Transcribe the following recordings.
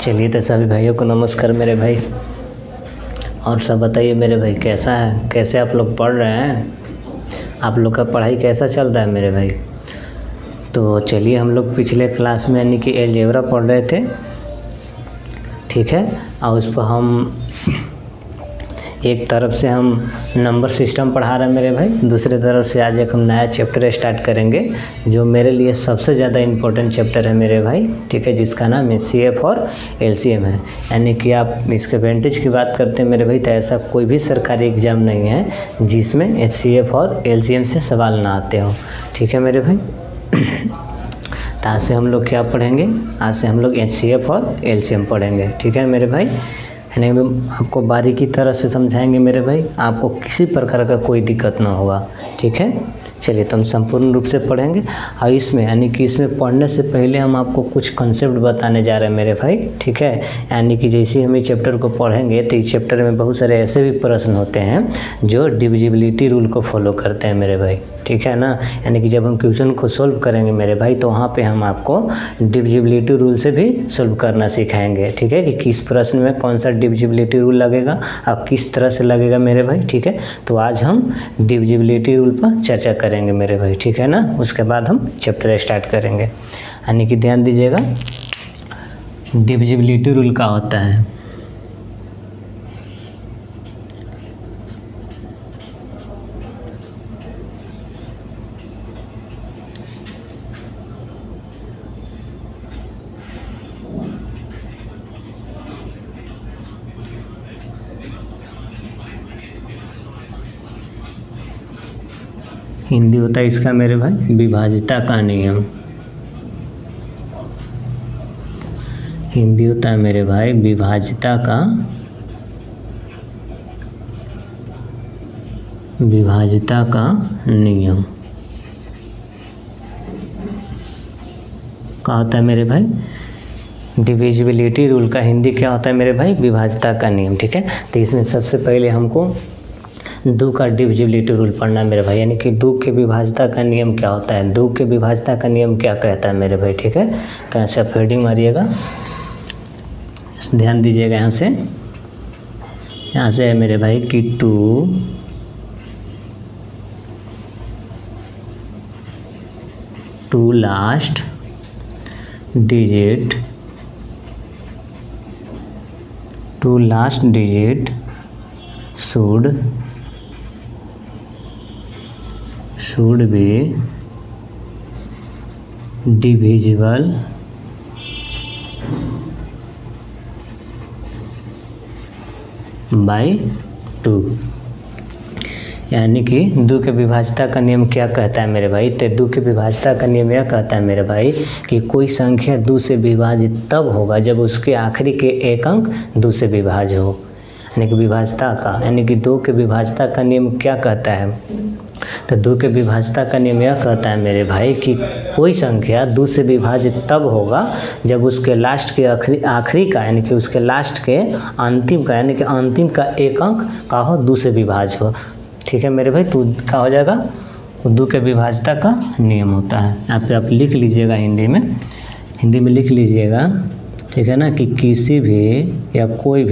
चलिए तो सभी भाइयों को नमस्कार मेरे भाई। और सब बताइए मेरे भाई, कैसा है, कैसे आप लोग पढ़ रहे हैं, आप लोग का पढ़ाई कैसा चल रहा है मेरे भाई। तो चलिए, हम लोग पिछले क्लास में यानी कि अलजेब्रा पढ़ रहे थे, ठीक है। और उस पर हम एक तरफ से हम नंबर सिस्टम पढ़ा रहे हैं मेरे भाई, दूसरी तरफ से आज एक हम नया चैप्टर स्टार्ट करेंगे जो मेरे लिए सबसे ज़्यादा इम्पोर्टेंट चैप्टर है मेरे भाई, ठीक है, जिसका नाम HCF और LCM है। यानी कि आप इसके वेंटेज की बात करते हैं मेरे भाई, तो ऐसा कोई भी सरकारी एग्ज़ाम नहीं है जिसमें HCF और LCM से सवाल ना आते हो, ठीक है मेरे भाई। तो आज से हम लोग क्या पढ़ेंगे, आज से हम लोग HCF और LCM पढ़ेंगे, ठीक है मेरे भाई। यानी आपको बारीकी तरह से समझाएंगे मेरे भाई, आपको किसी प्रकार का कोई दिक्कत ना होगा, ठीक है। चलिए, तो हम संपूर्ण रूप से पढ़ेंगे। और इसमें यानी कि इसमें पढ़ने से पहले हम आपको कुछ कंसेप्ट बताने जा रहे हैं मेरे भाई, ठीक है। यानी कि जैसे हम इस चैप्टर को पढ़ेंगे तो इस चैप्टर में बहुत सारे ऐसे भी प्रश्न होते हैं जो डिविजिबिलिटी रूल को फॉलो करते हैं मेरे भाई, ठीक है ना। यानी कि जब हम क्वेश्चन को सोल्व करेंगे मेरे भाई, तो वहाँ पे हम आपको डिविजिबिलिटी रूल से भी सोल्व करना सिखाएंगे, ठीक है, कि किस प्रश्न में कौन सा डिविजिबिलिटी रूल लगेगा और किस तरह से लगेगा मेरे भाई, ठीक है। तो आज हम डिविजिबिलिटी रूल पर चर्चा करेंगे मेरे भाई, ठीक है ना। उसके बाद हम चैप्टर स्टार्ट करेंगे। यानी कि ध्यान दीजिएगा, डिविजिबिलिटी रूल क्या होता है। हिंदी होता है इसका मेरे भाई विभाज्यता का नियम। हिंदी होता है मेरे भाई विभाज्यता का नियम। क्या होता है मेरे भाई, डिविजिबिलिटी रूल का हिंदी क्या होता है मेरे भाई, विभाज्यता का नियम, ठीक है। तो इसमें सबसे पहले हमको 2 का डिविजिबिलिटी रूल पढ़ना है मेरे भाई। यानी कि 2 के विभाज्यता का नियम क्या होता है, 2 के विभाज्यता का नियम क्या कहता है मेरे भाई, ठीक है। तो ऐसा हेडिंग मारिएगा, ध्यान दीजिएगा। यहाँ से है मेरे भाई कि 2 last digit should be divisible by 2। यानी कि 2 के विभाज्यता का नियम क्या कहता है मेरे भाई, तो 2 के विभाज्यता का नियम यह कहता है मेरे भाई कि कोई संख्या 2 से विभाजित तब होगा जब उसके आखिरी के एक अंक 2 से विभाज्य हो। यानी कि विभाज्यता का, यानी कि 2 के विभाज्यता का नियम क्या कहता है, तो 2 के विभाज्यता का नियम यह कहता है मेरे भाई कि कोई संख्या 2 से विभाजित तब होगा जब उसके लास्ट के आखिरी का, यानी कि उसके लास्ट के अंतिम का, यानी कि अंतिम का एक अंक का हो 2 से विभाज्य हो, ठीक है मेरे भाई। तो क्या हो जाएगा, 2 के विभाज्यता का नियम होता है। यहाँ पे आप लिख लीजिएगा, हिंदी में लिख लीजिएगा, ठीक है ना, कि किसी भी या कोई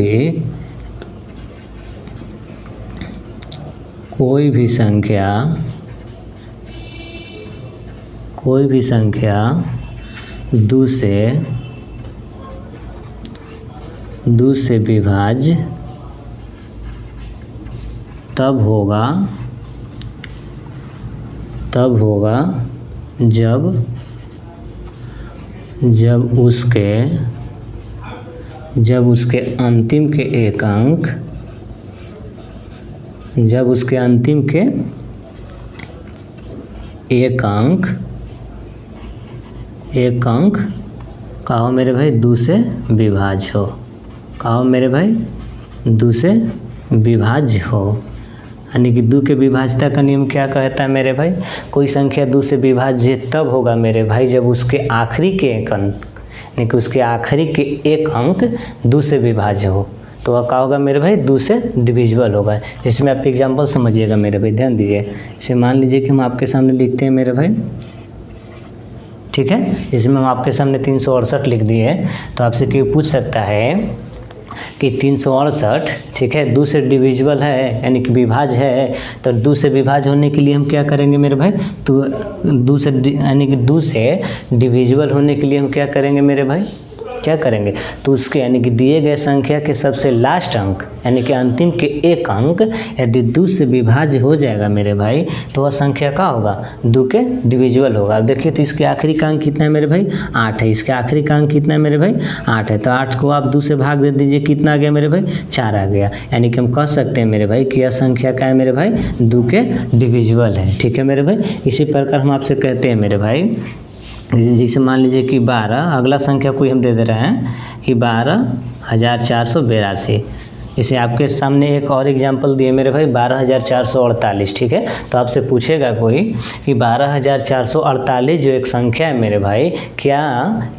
भी संख्या 2 से विभाज्य तब होगा जब उसके अंतिम के एक अंक, का हो मेरे भाई 2 से विभाज्य हो, का हो मेरे भाई 2 से विभाज्य हो। यानी कि 2 के विभाज्यता का नियम क्या कहता है मेरे भाई, कोई संख्या 2 से विभाज्य तब होगा मेरे भाई जब उसके आखिरी के एक अंक, यानी कि उसके आखिरी के एक अंक 2 से विभाज्य हो। तो वह क्या होगा मेरे भाई, 2 से डिविजिबल होगा। जिसमें आप एग्जाम्पल समझिएगा मेरे भाई, ध्यान दीजिए। जैसे मान लीजिए कि हम आपके सामने लिखते हैं मेरे भाई ठीक है। इसमें हम आपके सामने 368 लिख दिए हैं। तो आपसे क्यों पूछ सकता है कि 368, ठीक है, 2 से डिविजिबल है यानी कि विभाज्य है। तो 2 से विभाज्य होने के लिए हम क्या करेंगे मेरे भाई, तो 2 से यानी कि 2 से डिविजिबल होने के लिए हम क्या करेंगे मेरे भाई, क्या करेंगे, तो उसके यानी कि दिए गए संख्या के सबसे लास्ट अंक यानी कि अंतिम के एक अंक यदि 2 से विभाज्य हो जाएगा मेरे भाई, तो वह संख्या क्या होगा, 2 के डिविजिबल होगा। अब देखिए तो इसके आखिरी का अंक कितना है मेरे भाई, 8 है। इसके आखिरी का अंक कितना है मेरे भाई, 8 है। तो 8 को आप 2 से भाग दे दीजिए, कितना आ गया मेरे भाई, 4 आ गया। यानी कि हम कह सकते हैं मेरे भाई कि यह संख्या क्या है मेरे भाई, 2 के डिविजिबल है। ठीक है मेरे भाई। इसी प्रकार हम आपसे कहते हैं मेरे भाई, जैसे मान लीजिए कि 12, अगला संख्या कोई हम दे दे रहे हैं कि 12,482। इसे आपके सामने एक और एग्जांपल दिए मेरे भाई, 12,448। ठीक है। तो आपसे पूछेगा कोई कि 12,448 जो एक संख्या है मेरे भाई, क्या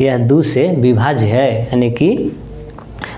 यह 2 से विभाज्य है, यानी कि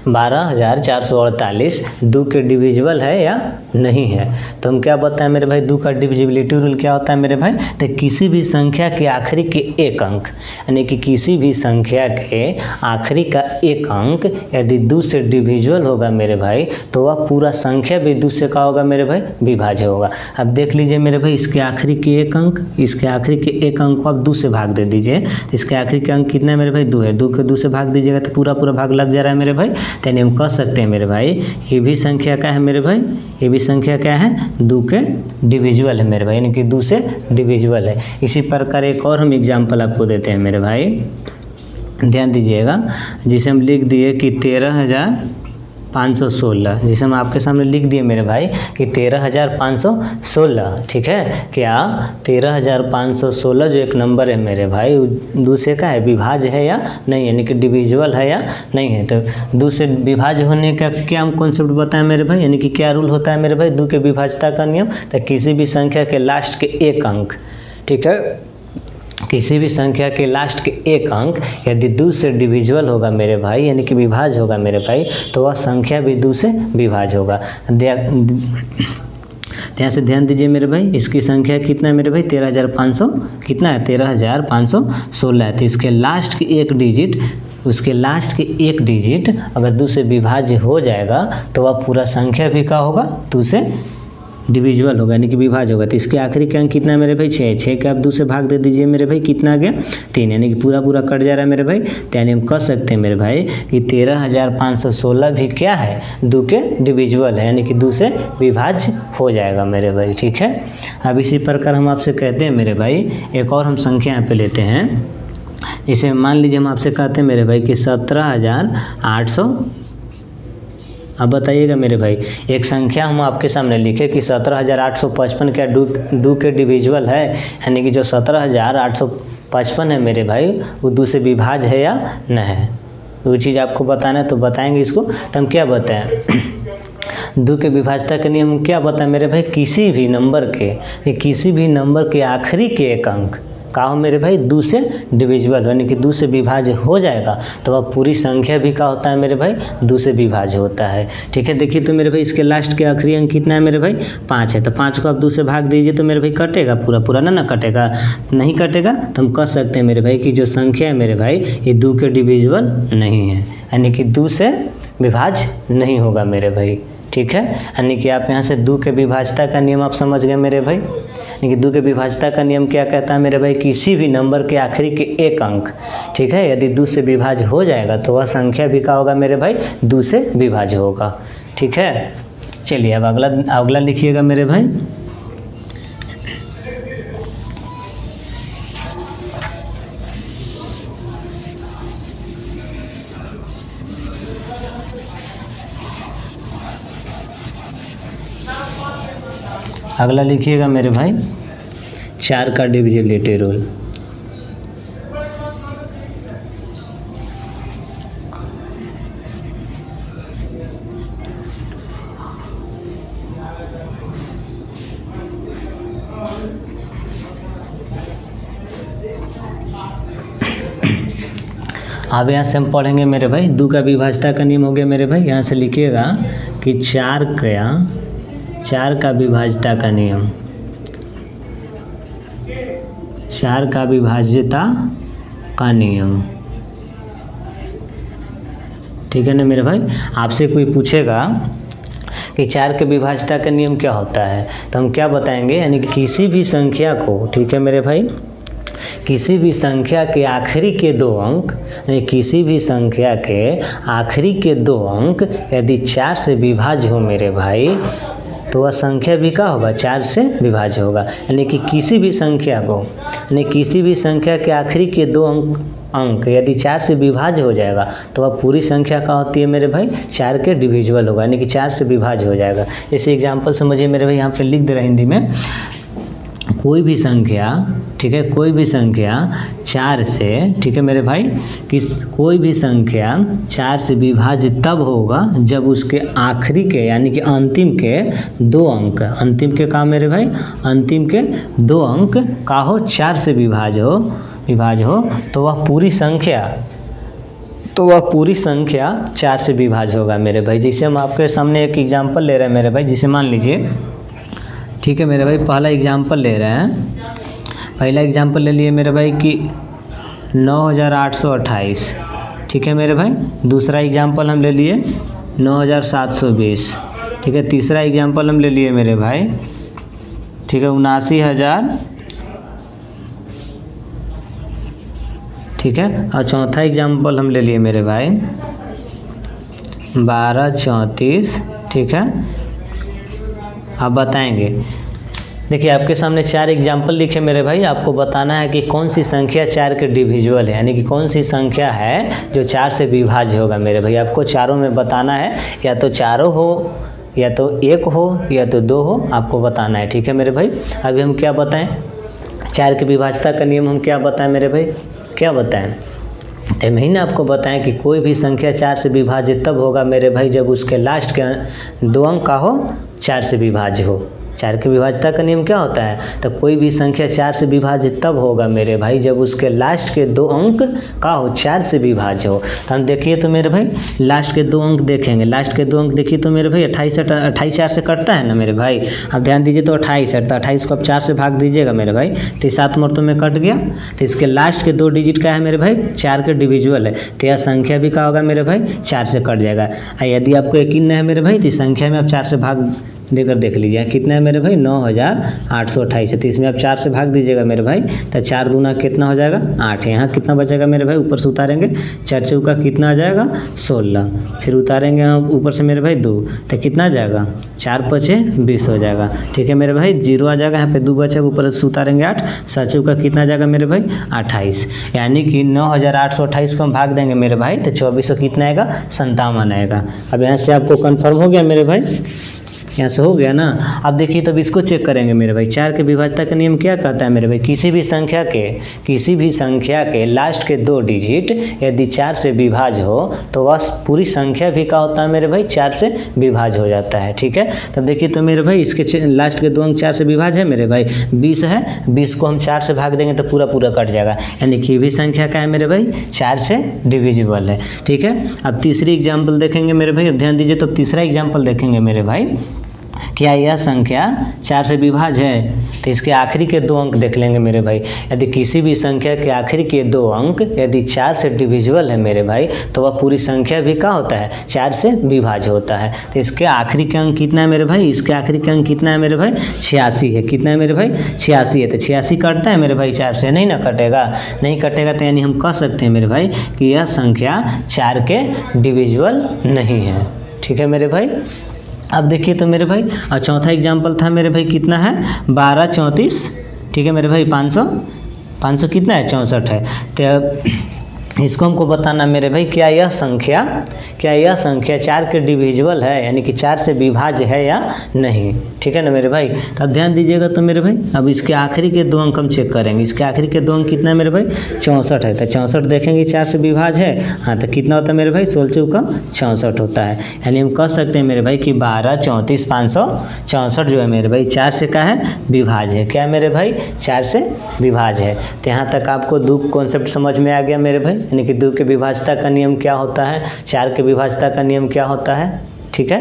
12,448 2 के डिविजिबल है या नहीं है। तो हम क्या बताएं मेरे भाई, 2 का डिविजिबिलिटी रूल क्या होता है मेरे भाई, तो किसी भी संख्या के आखिरी के एक अंक यानी कि किसी भी संख्या के आखिरी का एक अंक यदि 2 से डिविजिबल होगा मेरे भाई, तो वह पूरा संख्या भी 2 से क्या होगा मेरे भाई, विभाज्य होगा। अब देख लीजिए मेरे भाई, इसके आखिरी के एक अंक, इसके आखिरी के एक अंक को आप 2 से भाग दे दीजिए। तो इसके आखिरी के अंक कितना है मेरे भाई, 2 है। 2 के 2 से भाग दीजिएगा तो पूरा भाग लग जा रहा है मेरे भाई। यानी हम कह सकते हैं मेरे भाई, ये भी संख्या क्या है मेरे भाई, ये भी संख्या क्या है, 2 के डिविजिबल है मेरे भाई, यानी कि 2 से डिविजिबल है। इसी प्रकार एक और हम एग्जाम्पल आपको देते हैं मेरे भाई, ध्यान दीजिएगा, जिसे हम लिख दिए कि 13,516, जिसे हम आपके सामने लिख दिए मेरे भाई कि 13,516। ठीक है। क्या 13,516 जो एक नंबर है मेरे भाई, 2 से क्या है, विभाज्य है या नहीं, यानी कि डिविजिबल है या नहीं है। तो 2 से विभाज्य होने का क्या हम कॉन्सेप्ट बताएं मेरे भाई, यानी कि क्या रूल होता है मेरे भाई, 2 के विभाज्यता का नियम। तो किसी भी संख्या के लास्ट के एक अंक, ठीक है, किसी भी संख्या के लास्ट के एक अंक यदि 2 से डिविजिबल होगा मेरे भाई, यानी कि विभाज्य होगा मेरे भाई, तो वह संख्या भी 2 से विभाज्य होगा। यहाँ से ध्यान दीजिए मेरे भाई, इसकी संख्या कितना है मेरे भाई, 13,500 कितना है, 13,516 है। तो इसके लास्ट के एक डिजिट, उसके लास्ट के एक डिजिट अगर 2 से विभाज्य हो जाएगा, तो वह पूरा संख्या भी क्या होगा, 2 से डिविजिबल होगा, यानी कि विभाज्य होगा। तो इसके आखिरी का अंक कितना है मेरे भाई, 6। 6 के आप 2 से भाग दे दीजिए मेरे भाई, कितना आ गया, 3, यानी कि पूरा कट जा रहा है मेरे भाई। तो यानी हम कह सकते हैं मेरे भाई कि 13,516 भी क्या है, 2 के डिविजिबल है, यानी कि 2 से विभाज्य हो जाएगा मेरे भाई। ठीक है। अब इसी प्रकार हम आपसे कहते हैं मेरे भाई, एक और हम संख्या यहाँ पे लेते हैं। जैसे मान लीजिए हम आपसे कहते हैं मेरे भाई कि 17,800। अब बताइएगा मेरे भाई, एक संख्या हम आपके सामने लिखे कि 17,855 क्या 2 के डिविजिबल है, यानी कि जो 17,855 है मेरे भाई, वो 2 से विभाज्य है या नहीं है। वो चीज़ आपको बताना है तो बताएंगे इसको। तो हम क्या बताएं 2 के विभाज्यता के नियम क्या बताएं मेरे भाई, किसी भी नंबर के आखिरी के एक अंक का हो मेरे भाई 2 से डिविजिबल, यानी कि 2 से विभाज्य हो जाएगा, तो वह पूरी संख्या भी क्या होता है मेरे भाई, 2 से विभाज्य होता है। ठीक है। देखिए तो मेरे भाई, इसके लास्ट के आखिरी अंक कितना है मेरे भाई, 5 है। तो 5 को आप 2 से भाग दीजिए तो मेरे भाई कटेगा, पूरा ना कटेगा, नहीं कटेगा। तो हम कह सकते हैं मेरे भाई कि जो संख्या है मेरे भाई, ये 2 के डिविजिबल नहीं है, यानी कि 2 से विभाज्य नहीं होगा मेरे भाई। ठीक है। यानी कि आप यहाँ से 2 के विभाज्यता का नियम आप समझ गए मेरे भाई। यानी कि 2 के विभाज्यता का नियम क्या कहता है मेरे भाई, किसी भी नंबर के आखिरी के एक अंक, ठीक है, यदि 2 से विभाज्य हो जाएगा, तो वह संख्या भी क्या होगा मेरे भाई, 2 से विभाज्य होगा। ठीक है। चलिए अब अगला लिखिएगा मेरे भाई। अगला लिखिएगा मेरे भाई, 4 का डिविजिबिलिटी रूल। अब यहाँ से हम पढ़ेंगे मेरे भाई, 2 का विभाज्यता का नियम हो गया मेरे भाई। यहाँ से लिखिएगा कि 4 का विभाज्यता का नियम, 4 का विभाज्यता का नियम। ठीक है ना मेरे भाई। आपसे कोई पूछेगा कि 4 के विभाज्यता का नियम क्या होता है, तो हम क्या बताएंगे, यानी कि किसी भी संख्या को, ठीक है मेरे भाई, किसी भी संख्या के आखिरी के 2 अंक, यानी किसी भी संख्या के आखिरी के 2 अंक यदि 4 से विभाज्य हो मेरे भाई, तो वह संख्या भी क्या होगा, 4 से विभाज्य होगा। यानी कि किसी भी संख्या को, यानी किसी भी संख्या के आखिरी के 2 अंक यदि 4 से विभाज्य हो जाएगा तो वह पूरी संख्या का होती है मेरे भाई, 4 के डिविजिबल होगा, यानी कि 4 से विभाज्य हो जाएगा। इसे एग्जाम्पल समझिए मेरे भाई, यहाँ पे लिख दे रहा हिंदी में, कोई भी संख्या, ठीक है, कोई भी संख्या 4 से, ठीक है मेरे भाई, कोई भी संख्या 4 से विभाज्य तब होगा जब उसके आखिरी के, यानी कि अंतिम के 2 अंक, अंतिम के का मेरे भाई, अंतिम के 2 अंक का हो 4 से विभाज्य हो, तो वह पूरी संख्या 4 से विभाज्य होगा मेरे भाई। जैसे हम आपके सामने एक एग्जाम्पल ले रहे हैं मेरे भाई, जिसे मान लीजिए, ठीक है मेरे भाई, पहला एग्जाम्पल ले रहे हैं, पहला एग्जाम्पल ले लिए मेरे भाई कि 9828, ठीक है मेरे भाई। दूसरा एग्जाम्पल हम ले लिए 9720, ठीक है। तीसरा एग्जाम्पल हम ले लिए मेरे भाई, ठीक है, 79,000, ठीक है। और चौथा एग्जाम्पल हम ले लिए मेरे भाई 1234, ठीक है। आप बताएंगे, देखिए आपके सामने 4 एग्जाम्पल लिखे मेरे भाई, आपको बताना है कि कौन सी संख्या 4 के डिविजिबल है, यानी कि कौन सी संख्या है जो 4 से विभाज्य होगा मेरे भाई। आपको चारों में बताना है, या तो चारों हो, या तो 1 हो, या तो 2 हो, आपको बताना है, ठीक है मेरे भाई। अभी हम क्या बताएं, 4 के विभाज्यता का नियम हम क्या बताएं मेरे भाई, क्या बताएं, तो मैं ही ना आपको बताएं कि कोई भी संख्या 4 से विभाज्य तब होगा मेरे भाई जब उसके लास्ट के 2 अंक का हो 4 से विभाज्य हो। 4 की विभाज्यता का नियम क्या होता है, तो कोई भी संख्या 4 से विभाज्य तब होगा मेरे भाई जब उसके लास्ट के 2 अंक का हो 4 से विभाज्य हो। तो हम देखिए तो मेरे भाई लास्ट के 2 अंक देखेंगे, लास्ट के 2 अंक देखिए तो मेरे भाई 28 4 से कटता है ना मेरे भाई। अब ध्यान दीजिए तो 28 है, तो 28 को आप 4 से भाग दीजिएगा मेरे भाई, तो 7 मरतों में कट गया। तो इसके लास्ट के 2 डिजिट क्या है मेरे भाई, 4 के डिविजिबल है, तो यह संख्या भी क्या होगा मेरे भाई, 4 से कट जाएगा। यदि आपको यकीन नहीं है मेरे भाई, तो इस संख्या में आप 4 से भाग देकर देख लीजिए कितना है मेरे भाई, 9828 है, तो इसमें आप 4 से भाग दीजिएगा मेरे भाई, तो 4 दूना कितना हो जाएगा, 8। यहाँ कितना बचेगा मेरे भाई, ऊपर से उतारेंगे 4 चौका कितना आ जाएगा, 16, फिर उतारेंगे हम ऊपर से मेरे भाई 2, तो कितना आ जाएगा, 4 पचे 20 हो जाएगा, ठीक है मेरे भाई। 0 आ जाएगा, यहाँ पे 2 बचेगा, ऊपर से उतारेंगे 8, 7 चौका कितना आ जाएगा मेरे भाई, 28, यानी कि 9828 को हम भाग देंगे मेरे भाई, तो 2400 कितना आएगा, 57 आएगा। अब यहाँ से आपको कन्फर्म हो गया मेरे भाई, यहाँ से हो गया ना। अब देखिए तब इसको चेक करेंगे मेरे भाई, 4 के विभाज्यता का नियम क्या कहता है मेरे भाई, किसी भी संख्या के लास्ट के 2 डिजिट यदि 4 से विभाज्य हो तो वह पूरी संख्या भी क्या होता है मेरे भाई, 4 से विभाज्य हो जाता है, ठीक है। तब देखिए तो मेरे भाई इसके लास्ट के 2 अंक 4 से विभाज्य है मेरे भाई, 20 है, 20 को हम 4 से भाग देंगे तो पूरा कट जाएगा, यानी कि भी संख्या क्या है मेरे भाई, 4 से डिविजिबल है, ठीक है। अब तीसरी एग्जाम्पल देखेंगे मेरे भाई, अब ध्यान दीजिए तो तीसरा एग्जाम्पल देखेंगे मेरे भाई, क्या यह संख्या 4 से विभाज्य है, तो इसके आखिरी के 2 अंक देख लेंगे मेरे भाई। यदि किसी भी संख्या के आखिरी के 2 अंक यदि 4 से डिविजिबल है मेरे भाई, तो वह पूरी संख्या भी क्या होता है, 4 से विभाज्य होता है। तो इसके आखिरी के अंक कितना है मेरे भाई, इसके आखिरी के अंक कितना है मेरे भाई, 86 है, कितना है मेरे भाई, 86 है। तो 86 कटता है मेरे भाई 4 से, नहीं ना कटेगा, नहीं कटेगा, तो यानी हम कह सकते हैं मेरे भाई कि यह संख्या 4 के डिविजिबल नहीं है, ठीक है मेरे भाई। अब देखिए तो मेरे भाई और चौथा एग्जाम्पल था मेरे भाई, कितना है, 1234, ठीक है मेरे भाई, 500 कितना है, 64 है। तो इसको हमको बताना मेरे भाई, क्या यह संख्या 4 के डिविजिबल है, यानी कि 4 से विभाज्य है या नहीं, ठीक है ना मेरे भाई। तो अब ध्यान दीजिएगा तो मेरे भाई, अब इसके आखिरी के 2 अंक हम चेक करेंगे, इसके आखिरी के 2 अंक कितना है मेरे भाई, 64 है। तो 64 देखेंगे 4 से विभाज्य है, हाँ, तो कितना होता है मेरे भाई, 16 चौका 64 होता है, यानी हम कह सकते हैं मेरे भाई कि 12 34 564 जो है मेरे भाई 4 से क्या है, विभाज्य है, क्या मेरे भाई, 4 से विभाज्य है। तो यहाँ तक आपको 2 कॉन्सेप्ट समझ में आ गया मेरे भाई, यानी कि 2 के विभाज्यता का नियम क्या होता है, 4 के विभाज्यता का नियम क्या होता है, ठीक है।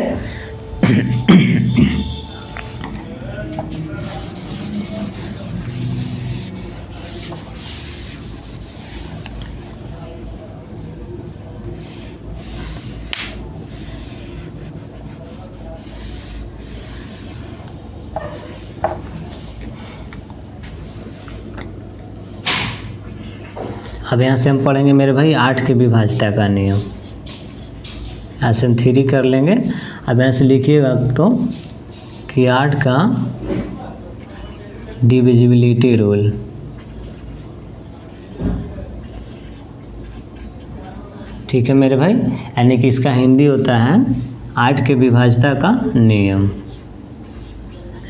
अब यहाँ से हम पढ़ेंगे मेरे भाई 8 के विभाज्यता का नियम। यहाँ से हम 3 कर लेंगे। अब यहाँ से लिखिएगा तो कि 8 का डिविजिबिलिटी रूल। ठीक है मेरे भाई, यानी कि इसका हिंदी होता है 8 के विभाज्यता का नियम।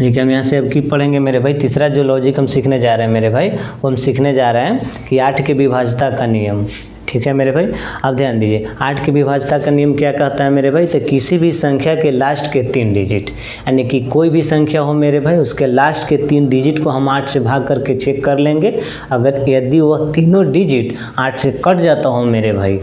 लेकिन हम यहाँ से अब की पढ़ेंगे मेरे भाई, तीसरा जो लॉजिक हम सीखने जा रहे हैं मेरे भाई, वो हम सीखने जा रहे हैं कि 8 के विभाज्यता का नियम। ठीक है मेरे भाई, अब ध्यान दीजिए 8 के विभाज्यता का नियम क्या कहता है मेरे भाई, तो किसी भी संख्या के लास्ट के 3 डिजिट, यानी कि कोई भी संख्या हो मेरे भाई, उसके लास्ट के 3 डिजिट को हम 8 से भाग करके चेक कर लेंगे। अगर यदि वह तीनों डिजिट 8 से कट जाता हो मेरे भाई,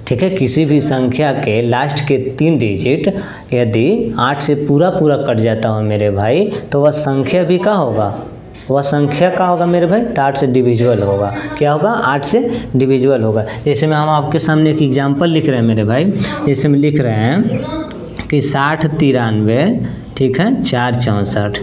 ठीक है, किसी भी संख्या के लास्ट के 3 डिजिट यदि 8 से पूरा कट जाता हो मेरे भाई, तो वह संख्या भी क्या होगा, वह संख्या का होगा मेरे भाई, तो 8 से डिविजिबल होगा। क्या होगा, 8 से डिविजिबल होगा। जैसे में हम आपके सामने एक एग्जांपल लिख रहे हैं मेरे भाई, जैसे में लिख रहे हैं कि 60 93, ठीक है, 4 64।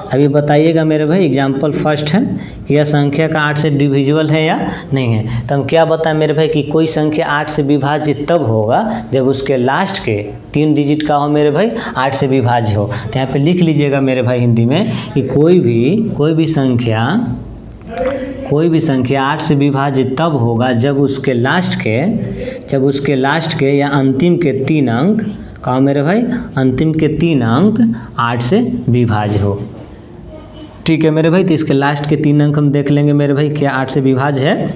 अभी बताइएगा मेरे भाई, एग्जाम्पल फर्स्ट है कि यह संख्या का 8 से डिविजिबल है या नहीं है। तो हम क्या बताएं मेरे भाई कि कोई संख्या 8 से विभाज्य तब होगा जब उसके लास्ट के 3 डिजिट का हो मेरे भाई 8 से विभाज्य हो। तो यहाँ पे लिख लीजिएगा मेरे भाई हिंदी में कि कोई भी संख्या 8 से विभाज्य तब होगा जब उसके लास्ट के या अंतिम के 3 अंक का मेरे भाई, अंतिम के 3 अंक 8 से विभाज्य हो। ठीक है मेरे भाई, तो इसके लास्ट के 3 अंक हम देख लेंगे मेरे भाई, क्या 8 से विभाज्य है,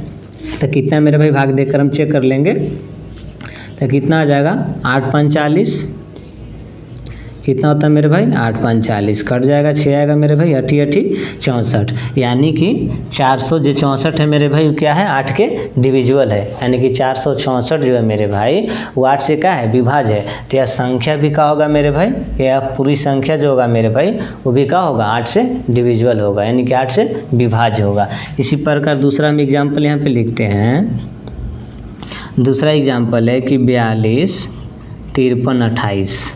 तो कितना मेरे भाई भाग देकर हम चेक कर लेंगे। तो कितना आ जाएगा, 8 5 40, कितना होता है मेरे भाई, 8 5 40, कट जाएगा 6 आएगा मेरे भाई, 8 8 64, यानी कि 400 जो 64 है मेरे भाई, क्या है, 8 के डिविजिबल है, यानी कि 464 जो है मेरे भाई वो 8 से क्या है, विभाज्य है। तो यह संख्या भी क्या होगा मेरे भाई, यह पूरी संख्या जो होगा मेरे भाई वो भी क्या होगा, 8 से डिविजिबल होगा, यानी कि 8 से विभाज्य होगा। इसी प्रकार दूसरा हम एग्जाम्पल यहाँ पे लिखते हैं। दूसरा एग्जाम्पल है कि 42 53 28।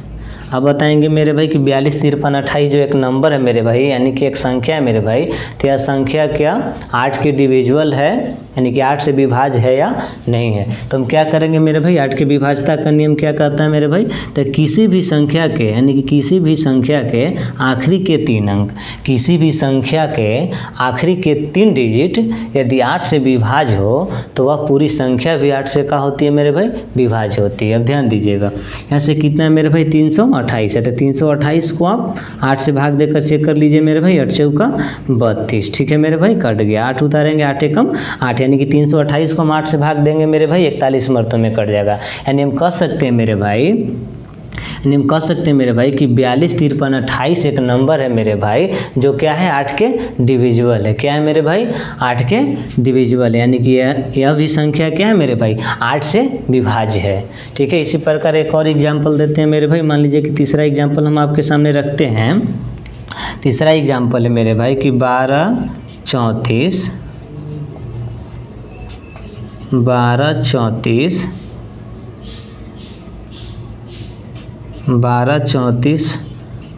अब बताएंगे मेरे भाई कि 42 53 28 जो एक नंबर है मेरे भाई, यानी कि एक संख्या है मेरे भाई, तो यह संख्या क्या 8 के डिविजिबल है, यानी कि 8 से विभाज्य है या नहीं है। तो हम क्या करेंगे मेरे भाई, 8 के विभाज्यता का नियम क्या कहता है मेरे भाई, तो किसी भी संख्या के, यानी कि किसी भी संख्या के आखिरी के 3 अंक, किसी भी संख्या के आखिरी के 3 डिजिट यदि 8 से विभाज्य हो तो वह पूरी संख्या भी 8 से क्या होती है मेरे भाई, विभाज्य होती है। अब ध्यान दीजिएगा, यहाँ से कितना है मेरे भाई, 328 है, तो 328 को आप 8 से भाग देकर चेक कर लीजिए मेरे भाई, 8 चौका 32, ठीक है मेरे भाई, कट गया, 8 उतारेंगे, 8 एकम 8, यानी कि 328 को हम 8 से भाग देंगे मेरे भाई, 41 मरतों में कट जाएगा। यानी हम कह सकते हैं मेरे भाई कि 42 53 28 एक नंबर है मेरे भाई, जो क्या है 8 के डिविजिबल है। क्या है मेरे भाई, 8 के डिविजिबल है, यानी कि यह भी संख्या क्या है मेरे भाई, 8 से विभाज्य है। ठीक है, इसी प्रकार एक और एग्जाम्पल देते हैं मेरे भाई। मान लीजिए कि तीसरा एग्जाम्पल हम आपके सामने रखते हैं। तीसरा एग्जाम्पल है मेरे भाई कि 12 34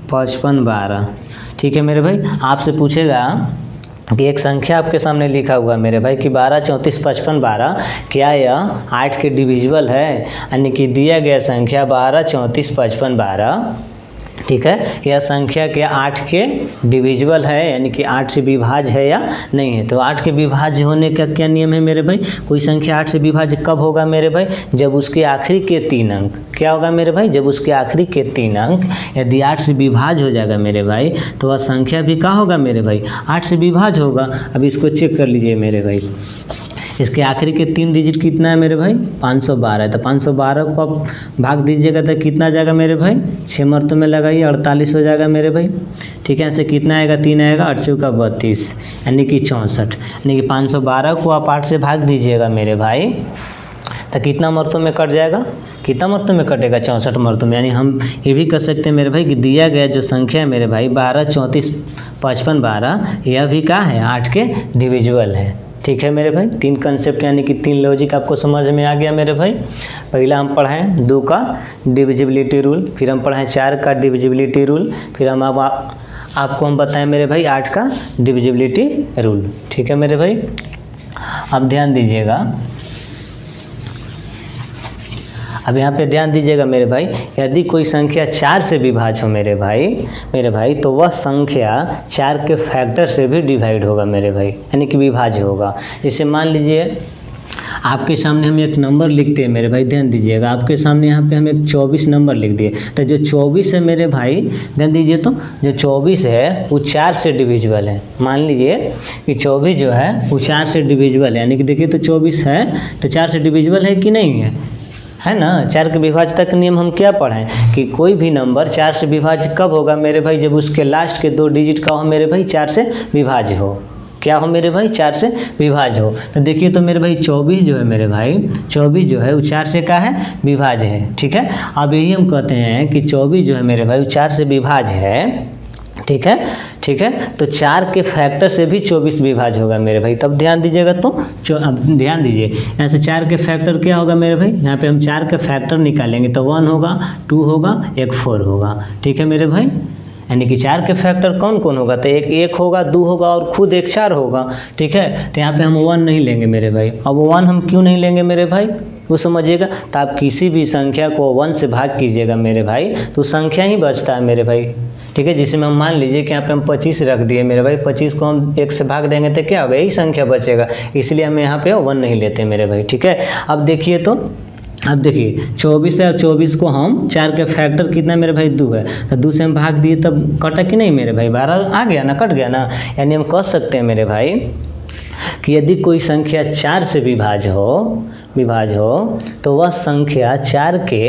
55 12। ठीक है मेरे भाई, आपसे पूछेगा कि एक संख्या आपके सामने लिखा हुआ है मेरे भाई कि 12 34 55 12, क्या यह 8 के डिविजिबल है, यानी कि दिया गया संख्या 12 34 55 12, ठीक है, यह संख्या के 8 के डिविजिबल है, यानी कि 8 से विभाज्य है या नहीं है। तो 8 के विभाज्य होने का क्या नियम है मेरे भाई, कोई संख्या 8 से विभाज्य कब होगा मेरे भाई, जब उसके आखिरी के 3 अंक, क्या होगा मेरे भाई, जब उसके आखिरी के 3 अंक यदि 8 से विभाज्य हो जाएगा मेरे भाई, तो वह संख्या भी क्या होगा मेरे भाई, 8 से विभाज्य होगा। अब इसको चेक कर लीजिए मेरे भाई, इसके आखिरी के 3 डिजिट कितना है मेरे भाई, 512 है, तो 512 को आप भाग दीजिएगा तो कितना जाएगा मेरे भाई, 6 मरतों में लगाइए, 48 हो जाएगा मेरे भाई। ठीक है, ऐसे कितना आएगा, 3 आएगा, 8 चौका 32, यानी कि 64, यानी कि 512 को आप 8 से भाग दीजिएगा मेरे भाई, तो कितना मरतों में कट जाएगा, कितना मरतों में कटेगा, 64 मरतों में। यानी हम ये भी कह सकते हैं मेरे भाई कि दिया गया जो संख्या है मेरे भाई 12 34 55 12, यह भी क्या है, 8 के डिविजिबल है। ठीक है मेरे भाई, 3 कंसेप्ट यानी कि 3 लॉजिक आपको समझ में आ गया मेरे भाई। पहला हम पढ़ाएं 2 का डिविजिबिलिटी रूल, फिर हम पढ़ाएं 4 का डिविजिबिलिटी रूल, फिर हम आपको हम बताएं मेरे भाई 8 का डिविजिबिलिटी रूल। ठीक है मेरे भाई, अब ध्यान दीजिएगा, अब यहाँ पे ध्यान दीजिएगा मेरे भाई, यदि कोई संख्या 4 से विभाज्य हो मेरे भाई तो वह संख्या 4 के फैक्टर से भी डिवाइड होगा मेरे भाई, यानी कि विभाज्य होगा। जैसे मान लीजिए आपके सामने हम एक नंबर लिखते हैं मेरे भाई, ध्यान दीजिएगा, आपके सामने यहाँ पे हम एक 24 नंबर लिख दिए, तो जो 24 है मेरे भाई, ध्यान दीजिए, तो जो 24 है वो 4 से डिविजिबल है। मान लीजिए कि 24 जो है वो 4 से डिविजिबल है, यानी कि देखिए तो 24 है तो 4 से डिविजिबल है कि नहीं है ना। 4 के विभाज्यता का नियम हम क्या पढ़ें कि कोई भी नंबर 4 से विभाज्य कब होगा मेरे भाई, जब उसके लास्ट के 2 डिजिट का हो मेरे भाई 4 से विभाज्य हो। क्या हो मेरे भाई, 4 से विभाज्य हो। तो देखिए तो मेरे भाई 24 जो है मेरे भाई, 24 जो है वो 4 से का है, विभाज्य है। ठीक है, अब यही हम कहते हैं कि 24 जो है मेरे भाई वो 4 से विभाज्य है। ठीक है, तो 4 के फैक्टर से भी 24 विभाज्य होगा मेरे भाई। तब ध्यान दीजिएगा, तो अब ध्यान दीजिए, यहाँ से 4 के फैक्टर क्या होगा मेरे भाई, यहाँ पे हम 4 के फैक्टर निकालेंगे तो 1 होगा, 2 होगा, एक 4 होगा। ठीक है मेरे भाई, यानी कि 4 के फैक्टर कौन कौन होगा, तो एक होगा, 2 होगा और खुद एक 4 होगा। ठीक है, तो यहाँ पे हम 1 नहीं लेंगे मेरे भाई। अब 1 हम क्यों नहीं लेंगे मेरे भाई, वो समझिएगा। तो आप किसी भी संख्या को 1 से भाग कीजिएगा मेरे भाई तो संख्या ही बचता है मेरे भाई। ठीक है, जिसमें हम मान लीजिए कि यहाँ पे हम 25 रख दिए मेरे भाई, 25 को हम 1 से भाग देंगे तो क्या होगा, यही संख्या बचेगा, इसलिए हम यहाँ पे 1 नहीं लेते मेरे भाई। ठीक है, अब देखिए तो, अब देखिए 24 है, 24 को हम 4 के फैक्टर कितना मेरे भाई, 2 है, तो 2 से हम भाग दिए तब कटा कि नहीं मेरे भाई, 12 आ गया ना, कट गया ना। यानी हम कह सकते हैं मेरे भाई कि यदि कोई संख्या 4 से विभाज्य हो तो वह संख्या 4 के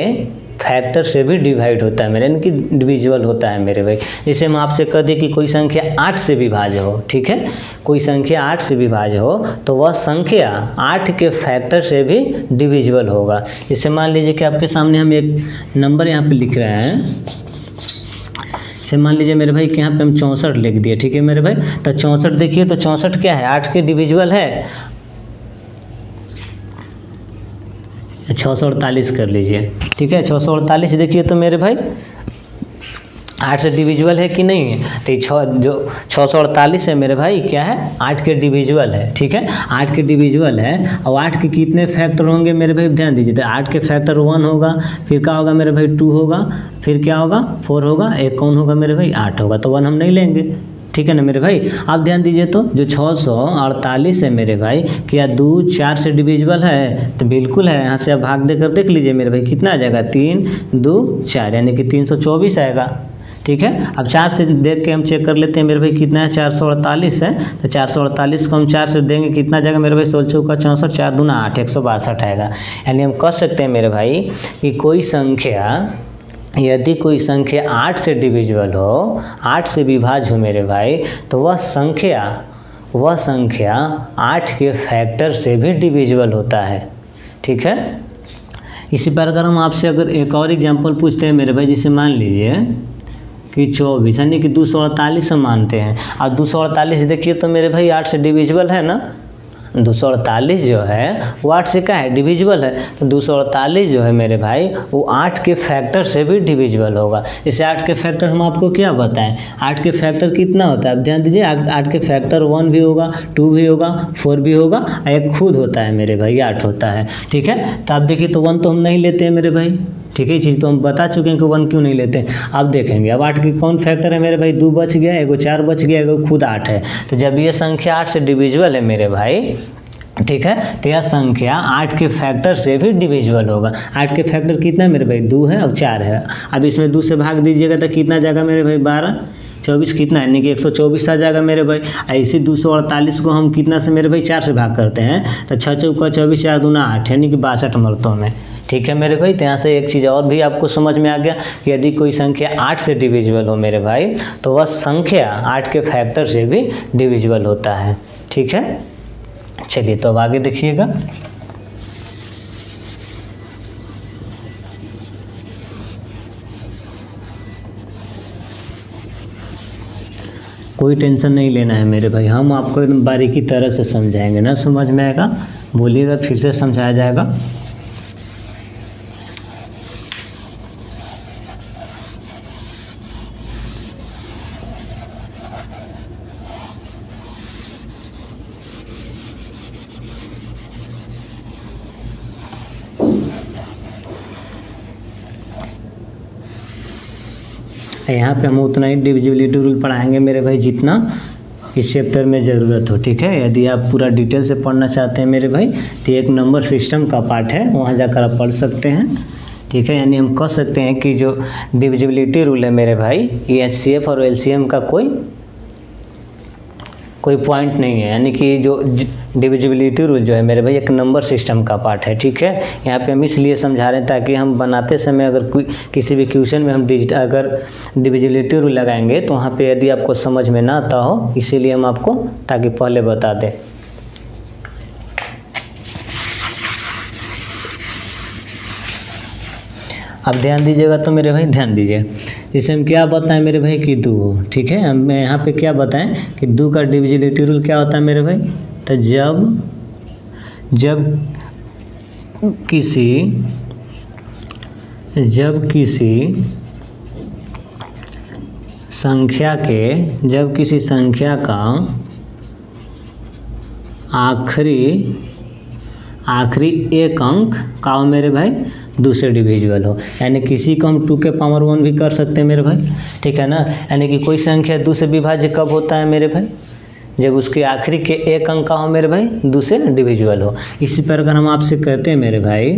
फैक्टर से भी डिवाइड होता है मेरे, यानी कि डिविजिबल होता है मेरे भाई। जैसे हम आपसे कह दें कि कोई संख्या 8 से विभाज्य हो, ठीक है, कोई संख्या 8 से विभाज्य हो तो वह संख्या 8 के फैक्टर से भी डिविजिबल होगा। जैसे मान लीजिए कि आपके सामने हम एक नंबर यहाँ पे लिख रहे हैं, जैसे मान लीजिए मेरे भाई कि यहाँ पे हम 64 लिख दिए। ठीक है मेरे भाई, तो 64 देखिए तो 64 क्या है, 8 के डिविजिबल है, 648 कर लीजिए। ठीक है, 648 देखिए तो मेरे भाई 8 से डिविजिबल है कि नहीं है, तो जो 648 है मेरे भाई क्या है, 8 के डिविजिबल है। ठीक है, 8 के डिविजिबल है, और 8 के कितने फैक्टर होंगे मेरे भाई, ध्यान दीजिए, तो 8 के फैक्टर 1 होगा, फिर क्या होगा मेरे भाई 2 होगा, फिर क्या होगा 4 होगा, एक कौन होगा मेरे भाई 8 होगा, तो 1 हम नहीं लेंगे। ठीक है ना मेरे भाई। आप ध्यान दीजिए तो जो 648 है मेरे भाई, क्या 2 4 से डिविजिबल है, तो बिल्कुल है। यहाँ से आप भाग देकर देख लीजिए मेरे भाई कितना आ जाएगा, 3 2 4 यानी कि 324 आएगा। ठीक है, अब 4 से देख के हम चेक कर लेते हैं मेरे भाई कितना है, 448 है, तो 448 को हम 4 से देंगे कितना जाएगा मेरे भाई, 16 चौका 64, 4 दूना 8, 162 आएगा। यानी हम कह सकते हैं मेरे भाई कि कोई संख्या, यदि कोई संख्या 8 से डिविजिबल हो, 8 से विभाज्य हो मेरे भाई, तो वह संख्या 8 के फैक्टर से भी डिविजिबल होता है। ठीक है, इसी प्रकार हम आपसे अगर एक और एग्जांपल पूछते हैं मेरे भाई, जैसे मान लीजिए कि 24 यानी कि 248 हम मानते हैं, और 248 देखिए तो मेरे भाई 8 से डिविजिबल है ना, 248 जो है वो 8 से क्या है, डिविजिबल है, तो 248 जो है मेरे भाई वो 8 के फैक्टर से भी डिविजिबल होगा। जैसे 8 के फैक्टर हम आपको क्या बताएं, 8 के फैक्टर कितना होता है, अब ध्यान दीजिए, 8 के फैक्टर 1 भी होगा, 2 भी होगा, 4 भी होगा, एक खुद होता है मेरे भाई 8 होता है। ठीक है, तो आप देखिए तो 1 तो हम नहीं लेते हैं मेरे भाई। ठीक है, ये चीज़ तो हम बता चुके हैं कि 1 क्यों नहीं लेते हैं। अब देखेंगे, अब 8 के कौन फैक्टर है मेरे भाई, 2 बच गया, एगो 4 बच गया, एगो खुद 8 है। तो जब ये संख्या 8 से डिविजिबल है मेरे भाई, ठीक है, तो यह संख्या 8 के फैक्टर से भी डिविजिबल होगा। 8 के फैक्टर कितना है मेरे भाई, 2 है और 4 है। अब इसमें 2 से भाग दीजिएगा तो कितना जाएगा मेरे भाई, 12, 24 कितना है, यानी कि 124 आ जाएगा मेरे भाई। ऐसी 248 को हम कितना से मेरे भाई 4 से भाग करते हैं, तो 6 चौका 24, 4 दूना 8 यानी कि 62 मरतों में। ठीक है मेरे भाई, तो यहाँ से एक चीज़ और भी आपको समझ में आ गया कि यदि कोई संख्या 8 से डिविजिबल हो मेरे भाई, तो वह संख्या 8 के फैक्टर से भी डिविजिबल होता है। ठीक है, चलिए तो अब आगे देखिएगा। कोई टेंशन नहीं लेना है मेरे भाई, हम आपको एकदम बारीकी तरह से समझाएंगे, ना समझ में आएगा बोलिएगा, फिर से समझाया जाएगा। यहाँ पे हम उतना ही डिविजिबिलिटी रूल पढ़ाएंगे मेरे भाई जितना इस चैप्टर में ज़रूरत हो, ठीक है। यदि आप पूरा डिटेल से पढ़ना चाहते हैं मेरे भाई तो एक नंबर सिस्टम का पार्ट है, वहाँ जाकर आप पढ़ सकते हैं, ठीक है। यानी हम कह सकते हैं कि जो डिविजिबिलिटी रूल है मेरे भाई, ये HCF और LCM का कोई पॉइंट नहीं है। यानी कि जो डिविजिबिलिटी रूल जो है मेरे भाई एक नंबर सिस्टम का पार्ट है, ठीक है। यहाँ पे हम इसलिए समझा रहे हैं ताकि हम बनाते समय अगर कोई किसी भी क्वेश्चन में हम अगर डिविजिबिलिटी रूल लगाएंगे तो वहाँ पे यदि आपको समझ में ना आता हो, इसीलिए हम आपको ताकि पहले बता दें। अब ध्यान दीजिएगा तो मेरे भाई ध्यान दीजिए, जैसे हम क्या बताएं मेरे भाई कि 2, ठीक है। हम यहाँ पे क्या बताएं कि 2 का डिविजिबिलिटी रूल क्या होता है मेरे भाई, तो जब किसी संख्या का आखिरी एक अंक का हो मेरे भाई 2 से डिविजिबल हो। यानी किसी को हम 2 के पावर 1 भी कर सकते हैं मेरे भाई, ठीक है ना। यानी कि कोई संख्या 2 से विभाज्य कब होता है मेरे भाई, जब उसके आखिरी के एक अंक का हो मेरे भाई 2 से डिविजिबल हो। इसी प्रकार हम आपसे कहते हैं मेरे भाई,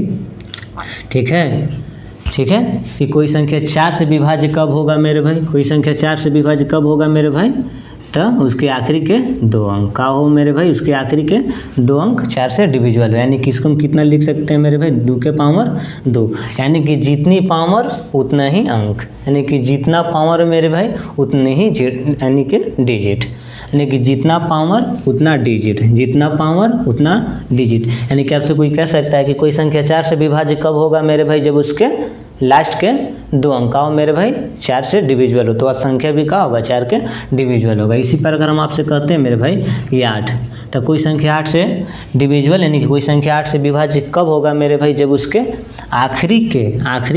ठीक है कि कोई संख्या 4 से विभाज्य कब होगा मेरे भाई, कोई संख्या 4 से विभाज्य कब होगा मेरे भाई, तो उसके आखिरी के 2 अंक का हो मेरे भाई, उसके आखिरी के 2 अंक 4 से डिविजिबल हो। यानी कि इसको हम कितना लिख सकते हैं मेरे भाई, 2 के पावर 2। यानी कि जितनी पावर उतना ही अंक, यानी कि जितना पावर मेरे भाई उतने ही यानी कि डिजिट, यानी कि जितना पावर उतना डिजिट, जितना पावर उतना डिजिट। यानी कि आपसे कोई कह सकता है कि कोई संख्या 4 से विभाज्य कब होगा मेरे भाई, जब उसके लास्ट के 2 अंक का हो मेरे भाई 4 से डिविजिबल हो, तो संख्या भी का होगा 4 के डिविजिबल होगा। इसी प्रकार हम आपसे कहते हैं मेरे भाई ये 8, तो कोई संख्या 8 से डिविजिबल यानी कि कोई संख्या 8 से विभाज्य कब होगा मेरे भाई, जब उसके आखिरी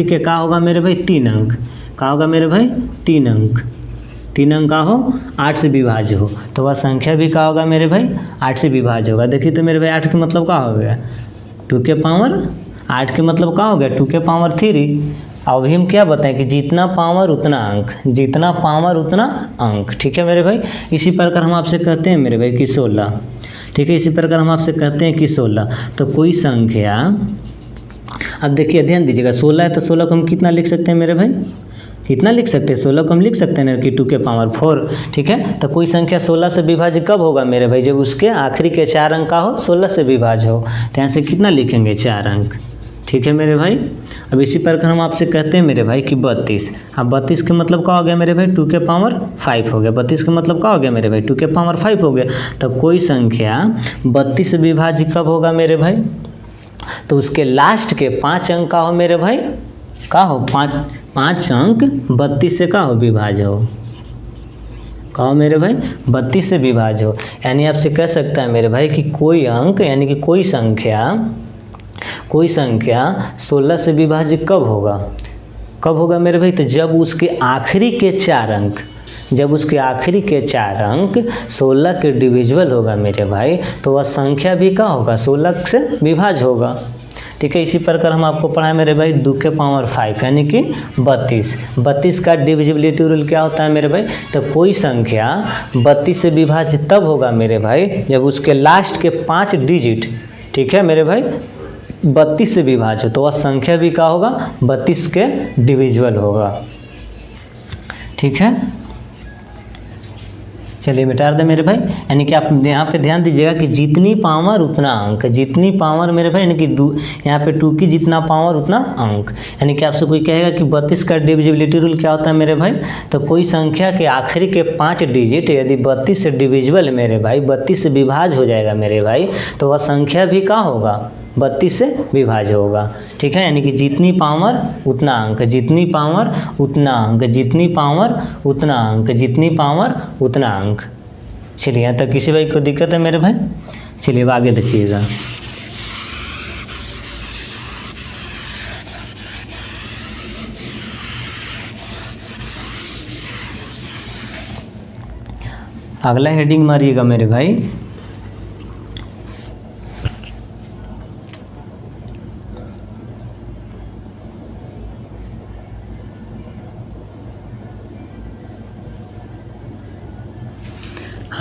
के का होगा मेरे भाई 3 अंक का होगा मेरे भाई 3 अंक का हो 8 से विभाज्य हो, तो वह संख्या भी का होगा मेरे भाई 8 से विभाज्य होगा। देखिए तो मेरे भाई 8 के मतलब का हो गया 2 के पावर 8 के मतलब का हो गया 2 के पावर 3। अभी हम क्या बताएं कि जितना पावर उतना अंक, जितना पावर उतना अंक, ठीक है मेरे भाई। इसी प्रकार हम आपसे कहते हैं मेरे भाई कि 16, ठीक है। इसी प्रकार हम आपसे कहते हैं कि 16, तो कोई संख्या, अब देखिए ध्यान दीजिएगा 16 है तो 16 को हम कितना लिख सकते हैं मेरे भाई, कितना लिख सकते हैं 16 को हम लिख सकते हैं ना कि 2 के पावर 4, ठीक है। तो कोई संख्या 16 से विभाज्य कब होगा मेरे भाई, जब उसके आखिरी के 4 अंक का हो 16 से विभाज्य हो, तो यहाँ से कितना लिखेंगे 4 अंक, ठीक है मेरे भाई। अब इसी प्रकार हम आपसे कहते हैं मेरे भाई कि 32, अब 32 के मतलब क्या हो गया मेरे भाई 2 के पावर 5 हो गया, 32 का मतलब क्या हो गया मेरे भाई 2 के पावर 5 हो गया। तो कोई संख्या 32 से विभाज्य कब होगा मेरे भाई, तो उसके लास्ट के 5 अंक का हो मेरे भाई, का हो 5 अंक 32 से का हो विभाज्य हो, का हो मेरे भाई 32 से विभाज्य हो। यानी आपसे कह सकता है मेरे भाई कि कोई अंक यानी कि कोई संख्या 16 से विभाज्य कब होगा मेरे भाई, तो जब उसके आखिरी के 4 अंक, जब उसके आखिरी के 4 अंक 16 के डिविजिबल होगा मेरे भाई, तो वह संख्या भी का होगा 16 से विभाज्य होगा, ठीक है। इसी प्रकार हम आपको पढ़ाए मेरे भाई 2 के पावर 5 यानी कि 32 का डिविजिबिलिटी रूल क्या होता है मेरे भाई, तो कोई संख्या 32 से विभाज्य तब होगा मेरे भाई जब उसके लास्ट के 5 डिजिट, ठीक है मेरे भाई 32 से विभाज्य, तो वह संख्या भी का होगा 32 के डिविजिबल होगा, ठीक है। चलिए मिटा दें मेरे भाई। यानी कि आप यहाँ पे ध्यान दीजिएगा कि जितनी पावर उतना अंक, जितनी पावर मेरे भाई यानी कि यहाँ पे 2 की जितना पावर उतना अंक। यानी कि आपसे कोई कहेगा कि 32 का डिविजिबिलिटी रूल क्या होता है मेरे भाई, तो कोई संख्या के आखिरी के 5 डिजिट यदि 32 से डिविजिबल है मेरे भाई, 32 से विभाज्य हो जाएगा मेरे भाई, तो वह संख्या भी का होगा 32 से विभाज्य होगा, ठीक है। यानी कि जितनी पावर उतना अंक, जितनी पावर उतना अंक, जितनी पावर उतना अंक, जितनी पावर उतना अंक। चलिए यहाँ तक किसी भाई को दिक्कत है मेरे भाई, चलिए अब आगे देखिएगा। अगला हेडिंग मारिएगा मेरे भाई,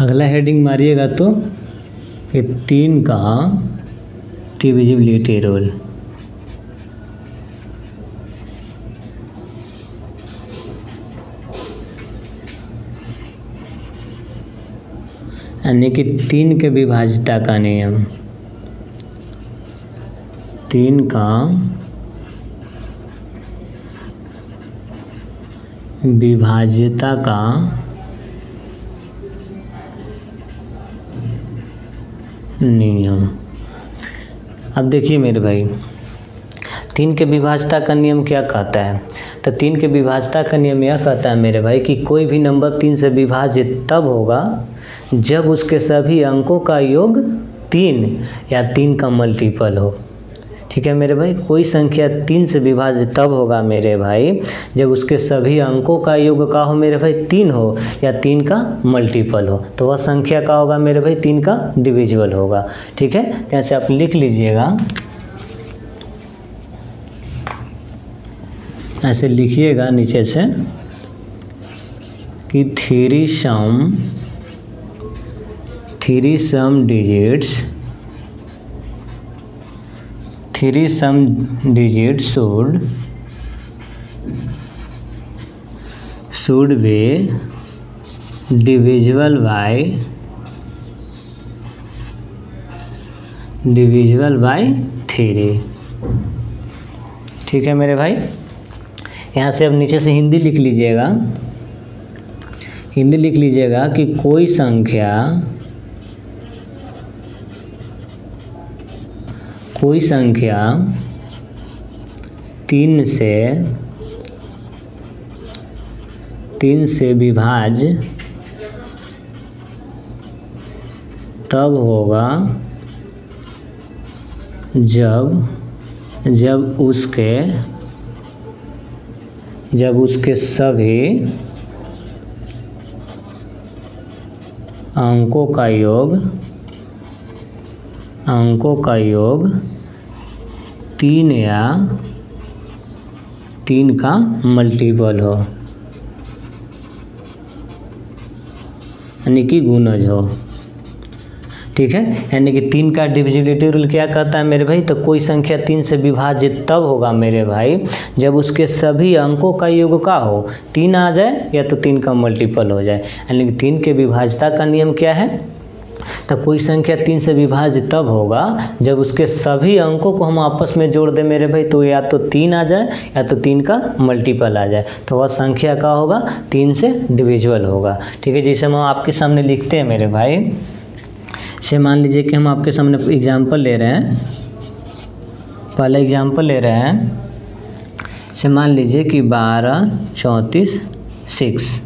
अगला हेडिंग मारिएगा तो ये 3 का डिविजिबिलिटी रूल। यानी कि 3 के विभाज्यता का नियम, 3 का विभाज्यता का नियम। अब देखिए मेरे भाई, 3 के विभाज्यता का नियम क्या कहता है? तो 3 के विभाज्यता का नियम यह कहता है मेरे भाई कि कोई भी नंबर 3 से विभाजित तब होगा जब उसके सभी अंकों का योग 3 या 3 का मल्टीपल हो। ठीक है मेरे भाई, कोई संख्या 3 से विभाजित तब होगा मेरे भाई जब उसके सभी अंकों का योग का हो मेरे भाई 3 हो या 3 का मल्टीपल हो, तो वह संख्या का होगा मेरे भाई 3 का डिविजिबल होगा। ठीक है, यहाँ से आप लिख लीजिएगा, ऐसे लिखिएगा नीचे से कि three sum digit should be divisible by 3। ठीक है मेरे भाई, यहाँ से अब नीचे से हिंदी लिख लीजिएगा कि कोई संख्या 3 से विभाज्य तब होगा जब उसके सभी अंकों का योग 3 या 3 का मल्टीपल हो, यानी कि गुणज हो। ठीक है, यानी कि 3 का डिविजिबिलिटी रूल क्या कहता है मेरे भाई? तो कोई संख्या 3 से विभाजित तब होगा मेरे भाई जब उसके सभी अंकों का योग का हो 3 आ जाए या तो 3 का मल्टीपल हो जाए। यानी कि 3 के विभाज्यता का नियम क्या है? तो कोई संख्या 3 से विभाजित तब होगा जब उसके सभी अंकों को हम आपस में जोड़ दें मेरे भाई, तो या तो 3 आ जाए या तो 3 का मल्टीपल आ जाए, तो वह संख्या का होगा 3 से डिविजिबल होगा। ठीक है, जैसे हम आपके सामने लिखते हैं मेरे भाई, से मान लीजिए कि हम आपके सामने एग्जाम्पल ले रहे हैं, पहला एग्जाम्पल ले रहे हैं, से मान लीजिए कि 12, 34, 6।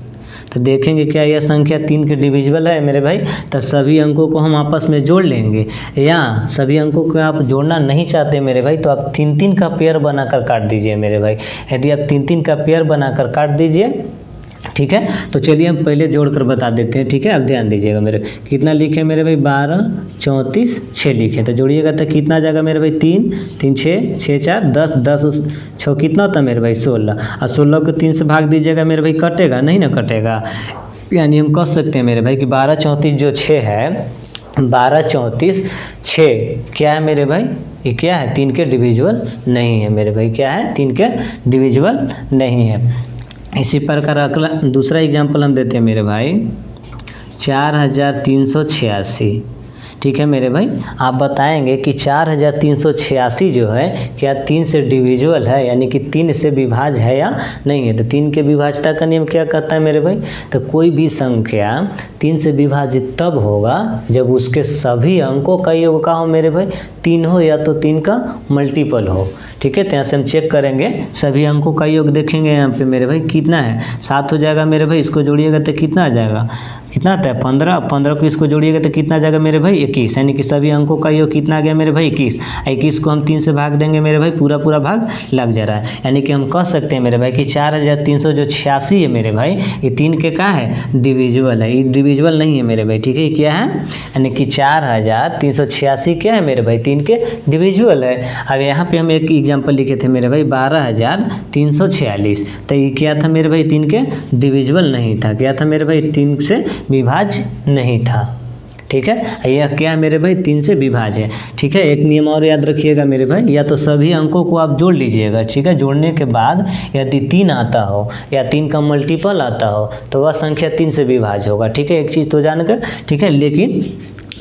तो देखेंगे क्या यह संख्या 3 के डिविजिबल है मेरे भाई? तो सभी अंकों को हम आपस में जोड़ लेंगे, या सभी अंकों को आप जोड़ना नहीं चाहते मेरे भाई तो आप 3-3 का पेयर बनाकर काट दीजिए मेरे भाई। यदि आप 3-3 का पेयर बनाकर काट दीजिए, ठीक है, तो चलिए हम पहले जोड़कर बता देते हैं। ठीक है, अब ध्यान दीजिएगा मेरे, कितना लिखे मेरे भाई? 12, 34, 6 लिखे, तो जोड़िएगा तो कितना आ जाएगा मेरे भाई? 3, 3, 6, 6, 4, 10, 10, 6 कितना होता है मेरे भाई? 16। और 16 को 3 से भाग दीजिएगा मेरे भाई, कटेगा नहीं ना? कटेगा, यानी हम कह सकते हैं मेरे भाई कि 12, 34 जो 6 है, 12, 34, 6 क्या है मेरे भाई? ये क्या है? 3 के डिविजिबल नहीं है मेरे भाई। क्या है? 3 के डिविजिबल नहीं है। इसी प्रकार अगला दूसरा एग्जाम्पल हम देते हैं मेरे भाई, 4386। ठीक है मेरे भाई, आप बताएंगे कि 4386 जो है क्या 3 से डिविजिबल है, यानी कि 3 से विभाज्य है या नहीं है? तो 3 के विभाज्यता का नियम क्या कहता है मेरे भाई? तो कोई भी संख्या 3 से विभाजित तब होगा जब उसके सभी अंकों का योग का हो मेरे भाई 3 हो या तो 3 का मल्टीपल हो। ठीक है, तो यहाँ से हम चेक करेंगे, सभी अंकों का योग देखेंगे यहाँ पे मेरे भाई कितना है? 7 हो जाएगा मेरे भाई, इसको जोड़िएगा तो कितना आ जाएगा? कितना आता है? 15। 15 को इसको जोड़िएगा तो कितना आ जाएगा मेरे भाई? 21, यानी कि सभी अंकों का योग कितना आ गया मेरे भाई 21। 21 को हम 3 से भाग देंगे मेरे भाई, पूरा पूरा भाग लग जा रहा है, यानी कि हम कह सकते हैं मेरे भाई कि 4386 है मेरे भाई, ये 3 के क्या है डिविजिबल है, ये डिविजिबल नहीं है मेरे भाई, ठीक है। ये क्या है, यानी कि 4386 क्या है मेरे भाई 3 के डिविजिबल है। अब यहाँ पे हम एक एग्जाम्पल लिखे थे मेरे भाई 12346, तो ये क्या था मेरे भाई 3 के डिविजिबल नहीं था, क्या था मेरे भाई 3 से विभाज्य नहीं था, ठीक है। यह क्या है मेरे भाई 3 से विभाज्य है, ठीक है। एक नियम और याद रखिएगा मेरे भाई, या तो सभी अंकों को आप जोड़ लीजिएगा, ठीक है। जोड़ने के बाद यदि 3 आता हो या 3 का मल्टीपल आता हो तो वह संख्या 3 से विभाज्य होगा, ठीक है। एक चीज़ तो जानकर, ठीक है।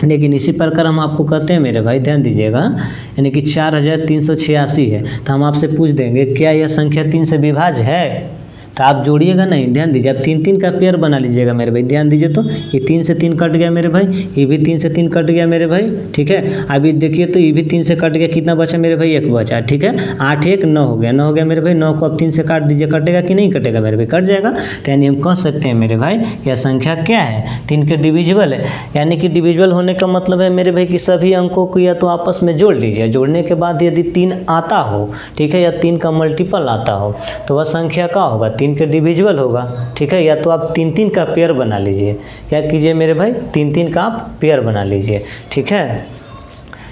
लेकिन इसी प्रकार हम आपको कहते हैं मेरे भाई, ध्यान दीजिएगा, यानी कि 4386 है, तो हम आपसे पूछ देंगे क्या यह संख्या 3 से विभाज्य है, तो आप जोड़िएगा नहीं, ध्यान दीजिए, आप 3 का पेयर बना लीजिएगा मेरे भाई, ध्यान दीजिए। तो ये 3 से 3 कट गया मेरे भाई, ये भी 3 से 3 कट गया मेरे भाई, ठीक है। अभी देखिए तो ये भी 3 से कट गया, कितना बचा मेरे भाई 1 बचा, ठीक है। 8 1 9 हो गया, 9 हो गया मेरे भाई। 9 को आप 3 से काट दीजिए, कटेगा कि नहीं कटेगा मेरे भाई, कट जाएगा। तो यानी हम कह सकते हैं मेरे भाई यह संख्या क्या है 3 के डिविजिबल है, यानी कि डिविजिबल होने का मतलब है मेरे भाई कि सभी अंकों को या तो आपस में जोड़ लीजिए, जोड़ने के बाद यदि 3 आता हो, ठीक है, या 3 का मल्टीपल आता हो तो वह संख्या क्या होगा 3 के डिविजिबल होगा, ठीक है। या तो आप 3 का पेयर बना लीजिए, क्या कीजिए मेरे भाई 3 का आप पेयर बना लीजिए, ठीक है।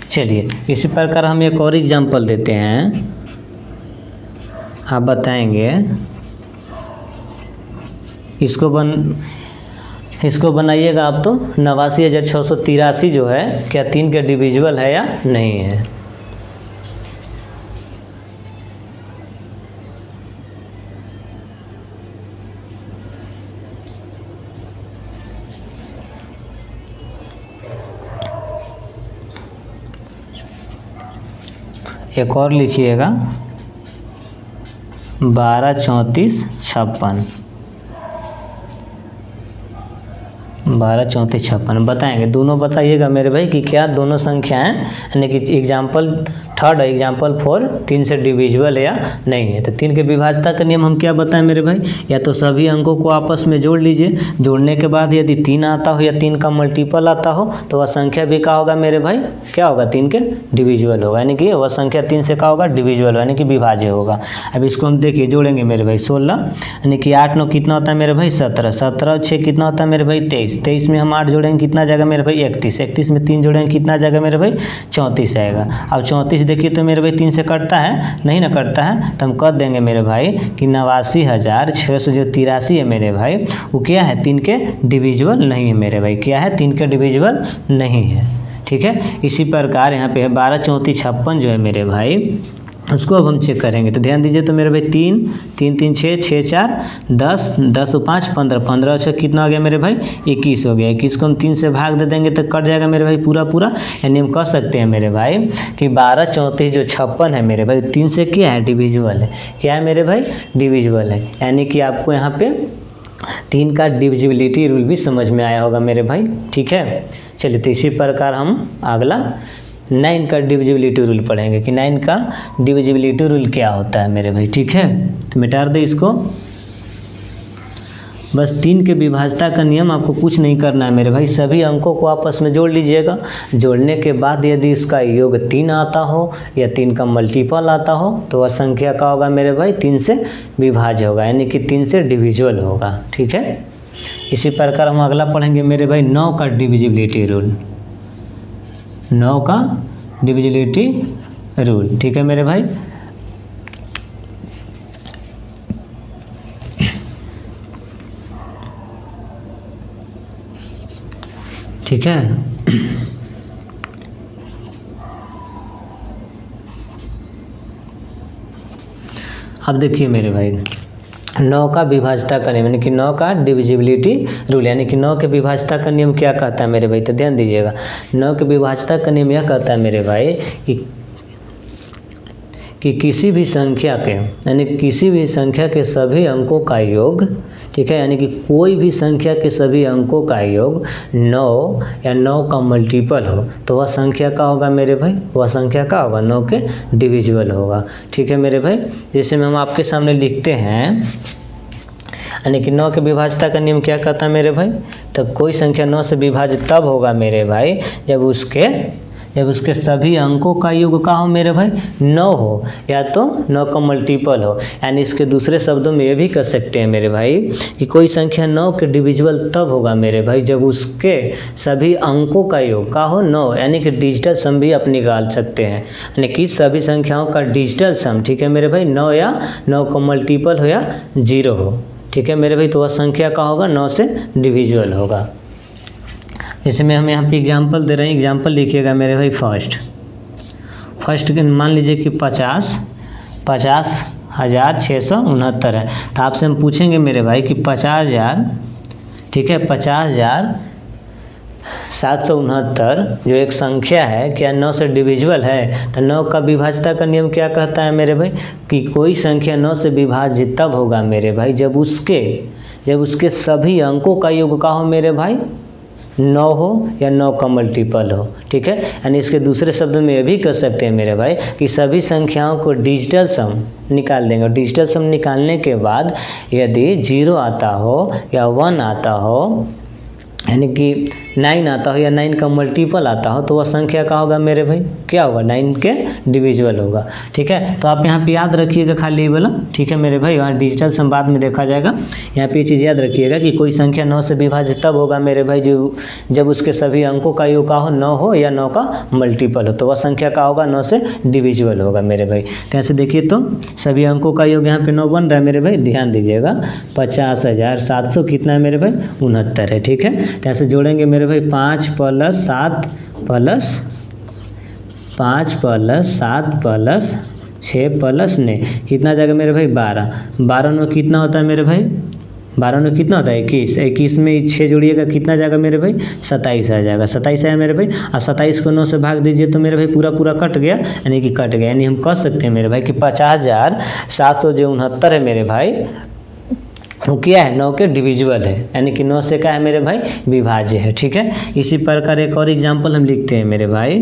चलिए इसी प्रकार हम एक और एग्जांपल देते हैं, आप बताएंगे इसको बनाइएगा आप तो 89,683 जो है क्या 3 के डिविजिबल है या नहीं है। एक और लिखिएगा 12 34 56, 12 34 56 बताएंगे, दोनों बताइएगा मेरे भाई कि क्या दोनों संख्या हैं, यानी कि एग्जाम्पल 3 एग्जाम्पल 4 3 से डिविजिबल है या नहीं है। तो 3 के विभाज्यता का नियम हम क्या बताएं मेरे भाई, या तो सभी अंकों को आपस में जोड़ लीजिए, जोड़ने के बाद यदि 3 आता हो या 3 का मल्टीपल आता हो तो वह संख्या भी क्या होगा मेरे भाई, क्या होगा 3 के डिविजिबल होगा, यानी कि वह संख्या 3 से क्या होगा डिविजिबल, यानी कि विभाज्य होगा। अब इसको हम देखिए जोड़ेंगे मेरे भाई 16, यानी कि 8 9 कितना होता है मेरे भाई 17, 17 6 कितना होता है मेरे भाई 23, 23 में हम 8 जोड़ेंगे कितना जाएगा मेरे भाई 31, 31 में 3 जोड़ेंगे कितना जाएगा मेरे भाई 34 आएगा। अब 34 देखिए तो मेरे भाई 3 से कटता है, नहीं ना कटता है, तो हम कह देंगे मेरे भाई कि 89,683 है मेरे भाई, वो क्या है 3 के डिविजिबल नहीं है मेरे भाई, क्या है 3 के डिविजिबल नहीं है, ठीक है। इसी प्रकार यहाँ पे है 12 34 56 जो है मेरे भाई, उसको अब हम चेक करेंगे। तो ध्यान दीजिए तो मेरे भाई 3 3 3 6 6 4 10 10 5 15 15 6 कितना हो गया मेरे भाई 21 हो गया। 21 को हम 3 से भाग दे देंगे तो कट जाएगा मेरे भाई पूरा पूरा, यानी हम कह सकते हैं मेरे भाई कि 12 34 जो 56 है मेरे भाई 3 से क्या है डिविजिबल है, क्या है मेरे भाई डिविजिबल है, यानी कि आपको यहाँ पे 3 का डिविजिबिलिटी रूल भी समझ में आया होगा मेरे भाई, ठीक है। चलिए तो इसी प्रकार हम अगला 9 का डिविजिबिलिटी रूल पढ़ेंगे कि 9 का डिविजिबिलिटी रूल क्या होता है मेरे भाई, ठीक है। तो मिटा दे इसको, बस 3 के विभाज्यता का नियम आपको कुछ नहीं करना है मेरे भाई, सभी अंकों को आपस में जोड़ लीजिएगा, जोड़ने के बाद यदि इसका योग 3 आता हो या 3 का मल्टीपल आता हो तो वह संख्या का होगा मेरे भाई 3 से विभाज्य होगा, यानी कि 3 से डिविजिबल होगा, ठीक है। इसी प्रकार हम अगला पढ़ेंगे मेरे भाई 9 का डिविजिबिलिटी रूल, 9 का डिविजिबिलिटी रूल, ठीक है मेरे भाई। ठीक है, अब देखिए मेरे भाई 9 का विभाज्यता का नियम, यानी कि 9 का डिविजिबिलिटी रूल, यानी कि 9 के विभाज्यता का नियम क्या कहता है मेरे भाई, तो ध्यान दीजिएगा 9 के विभाज्यता का नियम यह कहता है मेरे भाई कि किसी भी संख्या के, यानी किसी भी संख्या के सभी अंकों का योग, ठीक है, यानी कि कोई भी संख्या के सभी अंकों का योग 9 या 9 का मल्टीपल हो तो वह संख्या का होगा मेरे भाई, वह संख्या का होगा 9 के डिविजिबल होगा, ठीक है मेरे भाई। जैसे में हम आपके सामने लिखते हैं यानी कि 9 के विभाज्यता का नियम क्या कहता है मेरे भाई, तो कोई संख्या 9 से विभाजित तब होगा मेरे भाई जब उसके सभी अंकों का योग का हो मेरे भाई 9 हो, या तो 9 का मल्टीपल हो। यानी इसके दूसरे शब्दों में ये भी कह सकते हैं मेरे भाई कि कोई संख्या 9 के डिविजिबल तब होगा मेरे भाई जब उसके सभी अंकों का योग का हो 9, यानी कि डिजिटल सम भी आप निकाल सकते हैं, यानी कि सभी संख्याओं का डिजिटल सम, ठीक है मेरे भाई, 9 या 9 का मल्टीपल हो या 0 हो, ठीक है मेरे भाई। तो वह संख्या का होगा 9 से डिविजिबल होगा। जैसे मैं हम यहाँ पे एग्जांपल दे रहे हैं, एग्जांपल लिखिएगा मेरे भाई। फर्स्ट मान लीजिए कि 50,669 है, तो आपसे हम पूछेंगे मेरे भाई कि 50,000, ठीक है, 50,769 जो एक संख्या है क्या 9 से डिविजिबल है। तो 9 का विभाज्यता का नियम क्या कहता है मेरे भाई कि कोई संख्या 9 से विभाजित तब होगा मेरे भाई जब उसके सभी अंकों का योग का हो मेरे भाई 9 हो या 9 का मल्टीपल हो, ठीक है। यानी इसके दूसरे शब्दों में ये भी कह सकते हैं मेरे भाई कि सभी संख्याओं को डिजिटल सम निकाल देंगे। डिजिटल सम निकालने के बाद यदि 0 आता हो या 1 आता हो, यानी कि 9 आता हो या 9 का मल्टीपल आता हो, तो वह संख्या का होगा मेरे भाई, क्या होगा, 9 के डिविजिबल होगा, ठीक है। तो आप यहाँ पे याद रखिएगा खाली ये वाला, ठीक है मेरे भाई। वहाँ डिजिटल सम बाद में देखा जाएगा। यहाँ पे ये चीज़ याद रखिएगा कि कोई संख्या 9 से विभाजित तब होगा मेरे भाई जब उसके सभी अंकों का योग का हो 9 हो या 9 का मल्टीपल हो, तो वह संख्या का होगा 9 से डिविजिबल होगा मेरे भाई। तो ऐसे देखिए तो सभी अंकों का योग यहाँ पे 9 बन रहा है मेरे भाई, ध्यान दीजिएगा। 50,700 कितना है मेरे भाई, 69 है, ठीक है। तो ऐसे जोड़ेंगे मेरे भाई 5 + 7 + 5 + 7 + 6 + 9 कितना जाएगा मेरे भाई, 12। 12 9 कितना होता है मेरे भाई, 12 9 कितना होता है, 21। 21 में 6 जोड़िएगा कितना जाएगा मेरे भाई, 27 आ जाएगा। 27 आया मेरे भाई, और 27 को 9 से भाग दीजिए तो मेरे भाई पूरा कट गया, यानी कि कट गया। यानी हम कह सकते हैं मेरे भाई कि 50,769 है मेरे भाई, वो क्या है, 9 के डिविजिबल है, यानी कि 9 से क्या है मेरे भाई, विभाज्य है, ठीक है। इसी प्रकार एक और एग्जांपल हम लिखते हैं मेरे भाई।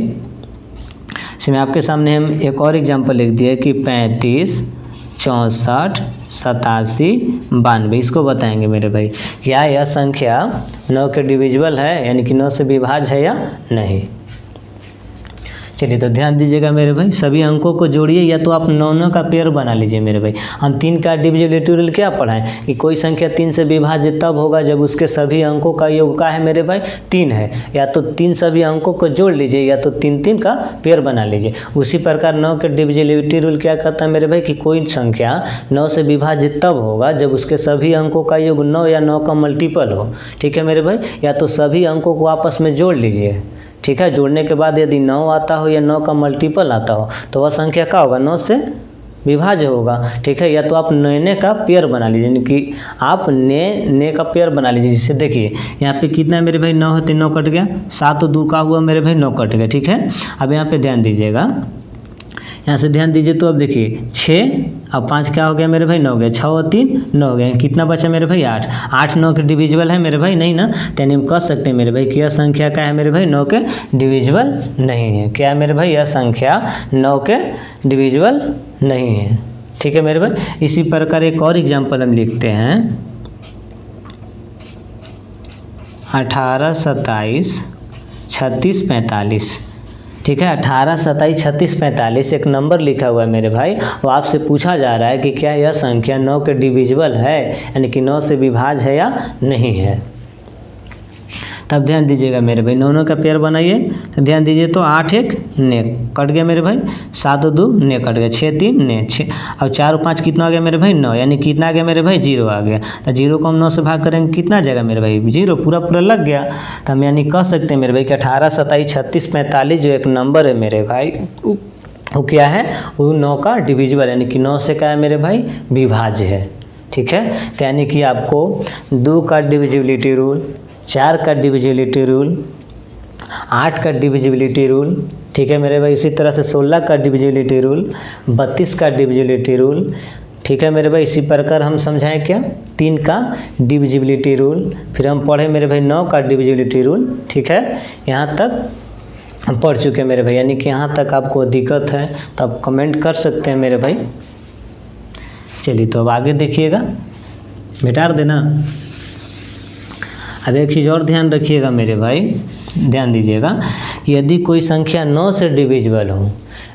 इसमें आपके सामने हम एक और एग्जांपल लिख दिए कि 35, 64, 87, 92। इसको बताएंगे मेरे भाई क्या यह संख्या 9 के डिविजिबल है, यानी कि 9 से विभाज्य है या नहीं। चलिए तो ध्यान दीजिएगा मेरे भाई, सभी अंकों को जोड़िए, या तो आप 9 का पेयर बना लीजिए मेरे भाई। हम 3 का डिविजिबिलिटी रूल क्या पढ़ाएं कि कोई संख्या 3 से विभाजित तब होगा जब उसके सभी अंकों का योग का है मेरे भाई 3 है, या तो 3 सभी अंकों को जोड़ लीजिए, या तो 3 का पेयर बना लीजिए। उसी प्रकार 9 के डिविजिबिलिटी रूल क्या कहता है मेरे भाई कि कोई संख्या 9 से विभाजित तब होगा जब उसके सभी अंकों का योग 9 या 9 का मल्टीपल हो, ठीक है मेरे भाई। या तो सभी अंकों को आपस में जोड़ लीजिए, ठीक है। जोड़ने के बाद यदि 9 आता हो या 9 का मल्टीपल आता हो तो वह संख्या क्या होगा, 9 से विभाज्य होगा, ठीक है। या तो आप ने का पेयर बना लीजिए, यानी कि आप ने का पेयर बना लीजिए। जिससे देखिए यहाँ पे कितना है मेरे भाई, 9 है तो 9 कट गया, 7 2 का हुआ मेरे भाई 9 कट गया, ठीक है। अब यहाँ पे ध्यान दीजिएगा, यहाँ से ध्यान दीजिए तो अब देखिए 6 और 5 क्या हो गया मेरे भाई, 9 हो गया। 6 और 3 9 हो गया, कितना बचा मेरे भाई, 8। 8 9 के डिविजिबल है मेरे भाई, नहीं ना। यानी हम कह सकते हैं मेरे भाई कि यह संख्या क्या है मेरे भाई, 9 के डिविजिबल नहीं है। क्या है मेरे भाई, यह संख्या 9 के डिविजिबल नहीं है, ठीक है मेरे भाई। इसी प्रकार एक और एग्जाम्पल हम लिखते हैं 18 27 36 45, ठीक है। 18 27 36 45 एक नंबर लिखा हुआ है मेरे भाई। वो आपसे पूछा जा रहा है कि क्या यह संख्या 9 के डिविजिबल है, यानी कि 9 से विभाज्य है या नहीं है। तब ध्यान दीजिएगा मेरे भाई, 9 का पेयर बनाइए। तो ध्यान दीजिए तो 8 1 ने कट गया मेरे भाई, 7 2 ने कट गया, 6 3 ने 6 और 4 5 कितना आ गया मेरे भाई, 9। यानी कितना आ गया मेरे भाई, 0 आ गया। तो 0 को हम 9 से भाग करेंगे कितना आ जाएगा मेरे भाई, 0 पूरा लग गया। तो हम यानी कह सकते हैं मेरे भाई कि 18 27 36 45 जो एक नंबर है मेरे भाई वो क्या है, वो 9 का डिविजिबल, यानी कि 9 से क्या है मेरे भाई, विभाज्य है, ठीक है। तो यानी कि आपको 2 का डिविजिबिलिटी रूल, 4 का डिविजिबिलिटी रूल, 8 का डिविजिबिलिटी रूल, ठीक है मेरे भाई। इसी तरह से 16 का डिविजिबिलिटी रूल, 32 का डिविजिबिलिटी रूल, ठीक है मेरे भाई। इसी प्रकार हम समझाएं क्या, 3 का डिविजिबिलिटी रूल, फिर हम पढ़े मेरे भाई 9 का डिविजिबिलिटी रूल, ठीक है। यहाँ तक हम पढ़ चुके हैं मेरे भाई, यानी कि यहाँ तक आपको दिक्कत है तो आप कमेंट कर सकते हैं मेरे भाई। चलिए तो अब आगे देखिएगा, मिटा देना। अब एक चीज़ और ध्यान रखिएगा मेरे भाई, ध्यान दीजिएगा, यदि कोई संख्या 9 से डिविजिबल हो,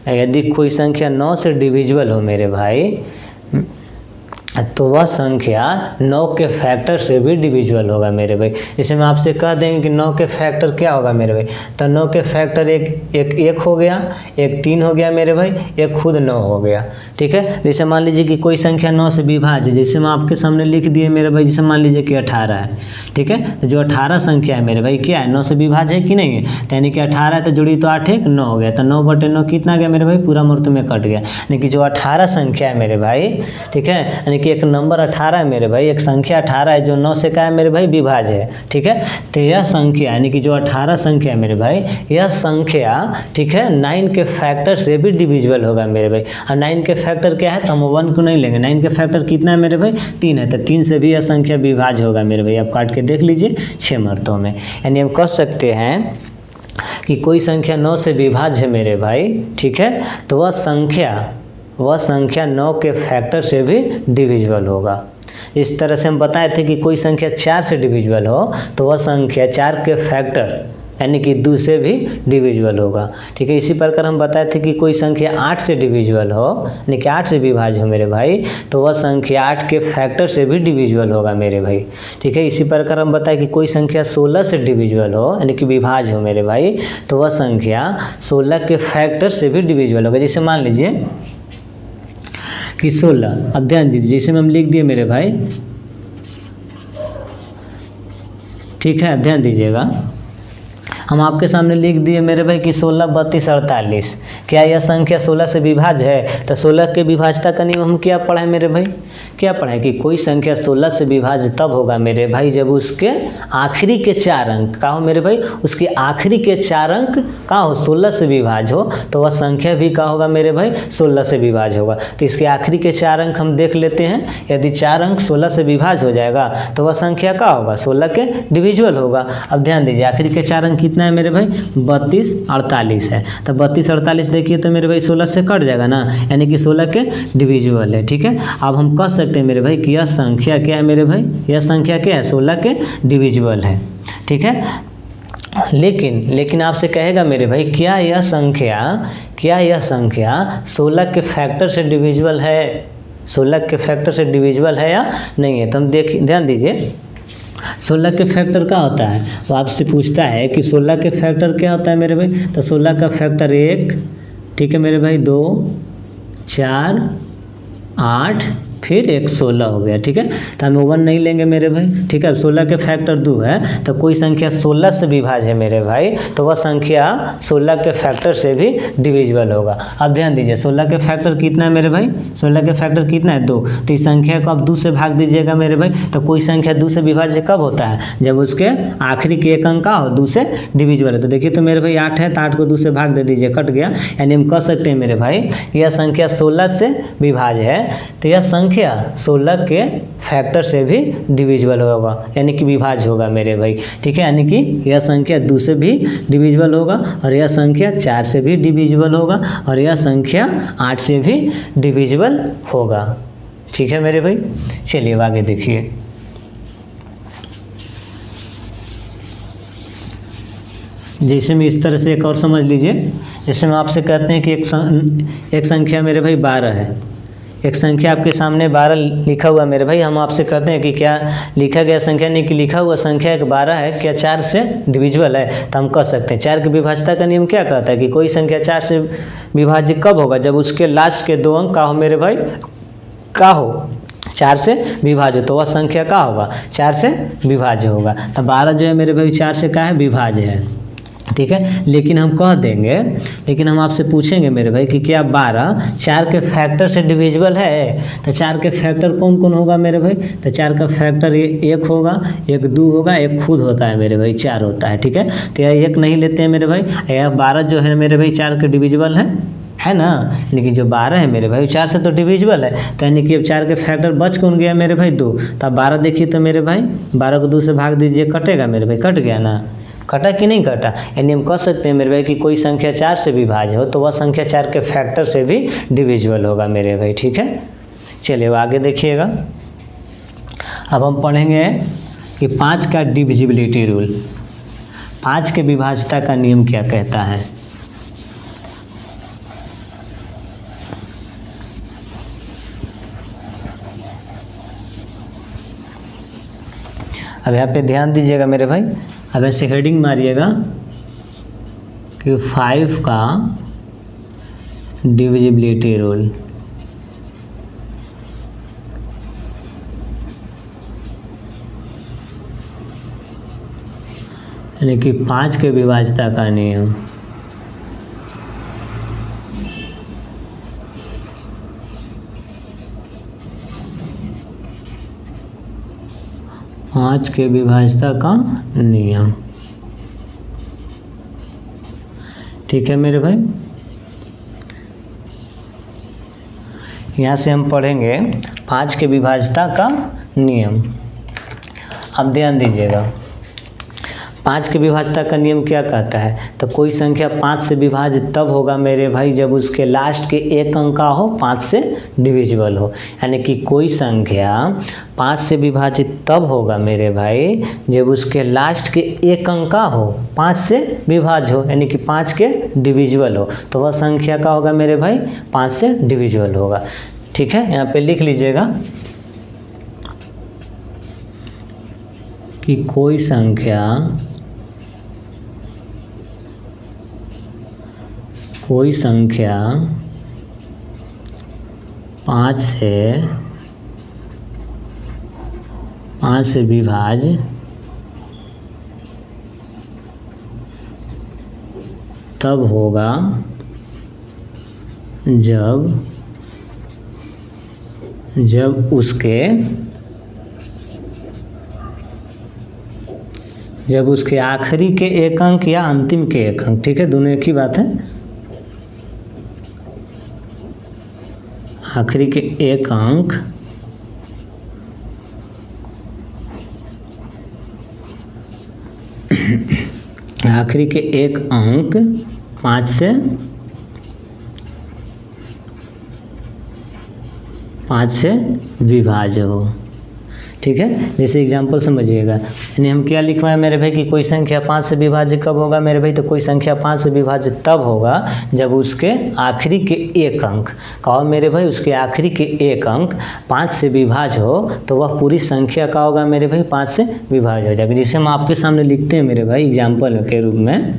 यदि कोई संख्या 9 से डिविजिबल हो मेरे भाई, तो वह संख्या 9 के फैक्टर से भी डिविजिबल होगा मेरे भाई। जैसे मैं आपसे कह देंगे कि 9 के फैक्टर क्या होगा मेरे भाई, तो 9 के फैक्टर एक हो गया, एक 3 हो गया मेरे भाई, एक खुद 9 हो गया। ठीक है, जैसे मान लीजिए कि कोई संख्या 9 से विभाज्य, जैसे मैं आपके सामने लिख दिए मेरे भाई, जैसे मान लीजिए कि 18 है। ठीक है, तो जो 18 संख्या है मेरे भाई क्या है, 9 से विभाज्य है कि नहीं है, तो यानी कि 18 है तो जुड़ी तो 8 1 9 हो गया, तो 9/9 कितना गया मेरे भाई, पूरा मूर्त में कट गया। यानी कि जो 18 संख्या है मेरे भाई, ठीक है, यानी कि एक नंबर 18 है मेरे भाई, एक संख्या 18 है जो 9 से क्या है मेरे भाई, विभाज्य है। ठीक है, तो यह संख्या यानी कि जो 18 संख्या है मेरे भाई, यह संख्या ठीक है 9 के फैक्टर से भी डिविजिबल होगा मेरे भाई। और 9 के फैक्टर क्या है, तो हम 1 को नहीं लेंगे, 9 के फैक्टर कितना है मेरे भाई, 3 है, तो 3 से भी यह संख्या विभाज्य होगा मेरे भाई। आप काट के देख लीजिए 6 मर्तों में। यानी हम कह सकते हैं कि कोई संख्या 9 से विभाज्य है मेरे भाई, ठीक है, तो वह संख्या 9 के फैक्टर से भी डिविजिबल होगा। इस तरह से हम बताए थे कि कोई संख्या 4 से डिविजिबल हो तो वह संख्या 4 के फैक्टर यानी कि 2 से भी डिविजिबल होगा। ठीक है, इसी प्रकार हम बताए थे कि कोई संख्या 8 से डिविजिबल हो यानी कि 8 से विभाज्य हो मेरे भाई, तो वह संख्या 8 के फैक्टर से भी डिविजिबल होगा मेरे भाई। ठीक है, इसी प्रकार हम बताए कि कोई संख्या 16 से डिविजिबल हो यानी कि विभाज्य हो मेरे भाई, तो वह संख्या 16 के फैक्टर से भी डिविजिबल होगा। जैसे मान लीजिए कि 16, अब ध्यान दीजिए, जैसे में हम लिख दिए मेरे भाई, ठीक है, ध्यान दीजिएगा, हम आपके सामने लिख दिए मेरे भाई कि 16 32 48, क्या यह संख्या 16 से विभाज्य है, तो 16 के विभाज्यता का नियम हम क्या पढ़े मेरे भाई, क्या पढ़े कि कोई संख्या 16 से विभाज्य तब होगा मेरे भाई जब उसके आखिरी के 4 अंक का हो मेरे भाई, उसके आखिरी के 4 अंक का हो 16 से विभाज्य हो, तो वह संख्या भी का होगा मेरे भाई, 16 से विभाज्य होगा। तो इसके आखिरी के 4 अंक हम देख लेते हैं, यदि 4 अंक 16 से विभाज्य हो जाएगा तो वह संख्या का होगा, 16 के डिविजिबल होगा। अब ध्यान दीजिए, आखिरी के 4 अंक कितना है मेरे भाई, 32 48 है, तो 32 48 देखिए तो मेरे भाई 16 से कट जाएगा ना, यानी कि 16 के डिविजिबल है। ठीक है, अब हम कह सकते हैं मेरे भाई कि यह संख्या क्या है मेरे भाई, यह संख्या क्या है, 16 के डिविजिबल है। ठीक है, लेकिन आपसे कहेगा मेरे भाई क्या यह संख्या 16 के फैक्टर से डिविजिबल है, 16 के फैक्टर से डिविजिबल है या नहीं है। तो हम ध्यान दीजिए, 16 के फैक्टर क्या होता है, वो आपसे पूछता है कि 16 के फैक्टर क्या होता है मेरे भाई, तो 16 का फैक्टर 1, ठीक है मेरे भाई, 2 4 8 फिर 1 16 हो गया। ठीक है, तो हम 1 नहीं लेंगे मेरे भाई। ठीक है, 16 के फैक्टर 2 है, तो कोई संख्या 16 से विभाज्य है मेरे भाई, तो वह संख्या 16 के फैक्टर से भी डिविजिबल होगा। अब ध्यान दीजिए, 16 के फैक्टर कितना है मेरे भाई, 16 के फैक्टर कितना है, 2, तो इस संख्या को आप 2 से भाग दीजिएगा मेरे भाई। तो कोई संख्या 2 से विभाज्य कब होता है, जब उसके आखिरी के 1 अंक का हो 2 से डिविजिबल है। तो देखिए तो मेरे भाई 8 है, तो 8 को 2 से भाग दे दीजिए, कट गया। यानी हम कह सकते हैं मेरे भाई यह संख्या 16 से विभाज्य है, तो यह संख्या 16 के फैक्टर से भी डिविजिबल होगा यानी कि विभाज्य होगा मेरे भाई। ठीक है, यानी कि यह संख्या 2 से भी डिविजिबल होगा, और यह संख्या 4 से भी डिविजिबल होगा, और यह संख्या 8 से भी डिविजिबल होगा। ठीक है मेरे भाई, चलिए आगे देखिए। जैसे में इस तरह से एक और समझ लीजिए, जैसे में आपसे कहते हैं कि एक संख्या मेरे भाई 12 है, एक संख्या आपके सामने 12 लिखा हुआ मेरे भाई, हम आपसे कहते हैं कि क्या लिखा गया संख्या नहीं कि लिखा हुआ संख्या एक 12 है, क्या 4 से डिविजिबल है। तो हम कह सकते हैं 4 की विभाज्यता का नियम क्या कहता है कि कोई संख्या 4 से विभाज्य कब होगा, जब उसके लास्ट के 2 अंक का हो मेरे भाई, का हो 4 से विभाज्य, तो वह संख्या का होगा, 4 से विभाज्य होगा। तो 12 जो है मेरे भाई 4 से क्या है, विभाज्य है। ठीक है, लेकिन हम कह देंगे, लेकिन हम आपसे पूछेंगे मेरे भाई कि क्या 12 4 के फैक्टर से डिविजिबल है। तो 4 के फैक्टर कौन कौन होगा मेरे भाई, तो 4 का फैक्टर 1 होगा, 1 2 होगा, 1 खुद होता है मेरे भाई, 4 होता है। ठीक है, तो यह 1 नहीं लेते हैं मेरे भाई, यह 12 जो है मेरे भाई 4 के डिविजिबल है ना, लेकिन जो 12 है मेरे भाई 4 से तो डिविजिबल है, तो यानी कि अब 4 के फैक्टर बच कौन गया मेरे भाई, 2। तो 12 देखिए तो मेरे भाई 12 को 2 से भाग दीजिए, कटेगा मेरे भाई, कट गया ना, कटा कि नहीं कटा। यानी हम कह सकते हैं मेरे भाई कि कोई संख्या 4 से विभाज्य हो तो वह संख्या 4 के फैक्टर से भी डिविजिबल होगा मेरे भाई। ठीक है, चलिए आगे देखिएगा। अब हम पढ़ेंगे कि 5 का डिविजिबिलिटी रूल, 5 के विभाज्यता का नियम क्या कहता है। अब यहाँ पे ध्यान दीजिएगा मेरे भाई, अब ऐसे हेडिंग मारिएगा कि 5 का डिविजिबिलिटी रूल। यानी कि 5 के विभाज्यता का नियम। पाँच के विभाज्यता का नियम, ठीक है मेरे भाई। यहाँ से हम पढ़ेंगे 5 के विभाज्यता का नियम। अब ध्यान दीजिएगा, 5 के विभाज्यता का नियम क्या कहता है, तो कोई संख्या 5 से विभाज्य तब होगा मेरे भाई जब उसके लास्ट के एक अंक का हो 5 से डिविजिबल हो। यानी कि कोई संख्या 5 से विभाजित तब होगा मेरे भाई जब उसके लास्ट के एक अंक का हो 5 से विभाज्य हो, यानी कि 5 के डिविजिबल हो, तो वह संख्या का होगा मेरे भाई 5 से डिविजिबल होगा। ठीक है, यहाँ पे लिख लीजिएगा कि कोई संख्या 5 से विभाज्य तब होगा जब उसके आखिरी के एक अंक या अंतिम के एक अंक, ठीक है, दोनों एक ही बात है, आखिरी के एक अंक आखिरी के एक अंक 5 से विभाज्य हो। ठीक है, जैसे एग्जांपल समझिएगा, यानी हम क्या लिखवाएं मेरे भाई कि कोई संख्या 5 से विभाज्य कब होगा मेरे भाई, तो कोई संख्या 5 से विभाज्य तब होगा जब उसके आखिरी के एक अंक, कहो मेरे भाई उसके आखिरी के एक अंक 5 से विभाज्य हो, तो वह पूरी संख्या का होगा मेरे भाई 5 से विभाज्य हो जाएगा। जिसे हम आपके सामने लिखते हैं मेरे भाई एग्जाम्पल के रूप में,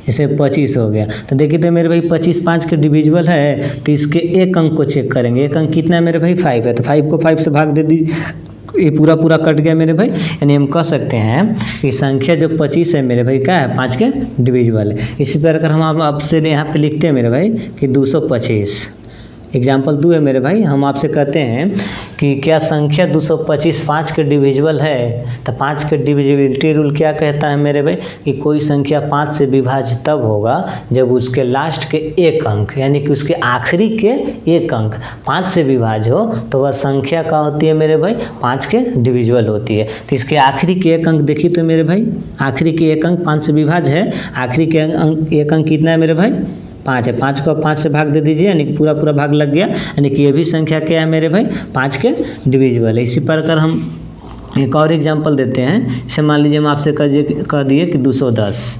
जैसे 25 हो गया, तो देखिए तो मेरे भाई 25 5 के डिविजिबल है, तो इसके एक अंक को चेक करेंगे, एक अंक कितना है मेरे भाई 5 है, तो 5 को 5 से भाग दे दीजिए, ये पूरा कट गया मेरे भाई। यानी हम कह सकते हैं कि संख्या जो 25 है मेरे भाई क्या है 5 के डिविजिबल है। इसी प्रकार हम आपसे यहाँ पे लिखते हैं मेरे भाई कि 225, एग्जाम्पल 2 है मेरे भाई, हम आपसे कहते हैं कि क्या संख्या 225 5 के डिविजिबल है, तो 5 के डिविजिबिलिटी रूल क्या कहता है मेरे भाई कि कोई संख्या 5 से विभाज्य तब होगा जब उसके लास्ट के एक अंक, यानी कि उसके आखिरी के एक अंक 5 से विभाज्य हो, तो वह संख्या का होती है मेरे भाई 5 के डिविजिबल होती है। तो इसके आखिरी के एक अंक देखिए तो मेरे भाई आखिरी के एक अंक 5 से विभाज्य है, आखिरी के एक अंक कितना है मेरे भाई 5 है, 5 को 5 से भाग दे दीजिए, यानी कि पूरा भाग लग गया, यानी कि ये भी संख्या क्या है मेरे भाई 5 के डिविजिबल है। इसी प्रकार हम एक और एग्जांपल देते हैं, जैसे मान लीजिए हम आपसे कह दिए कि 210,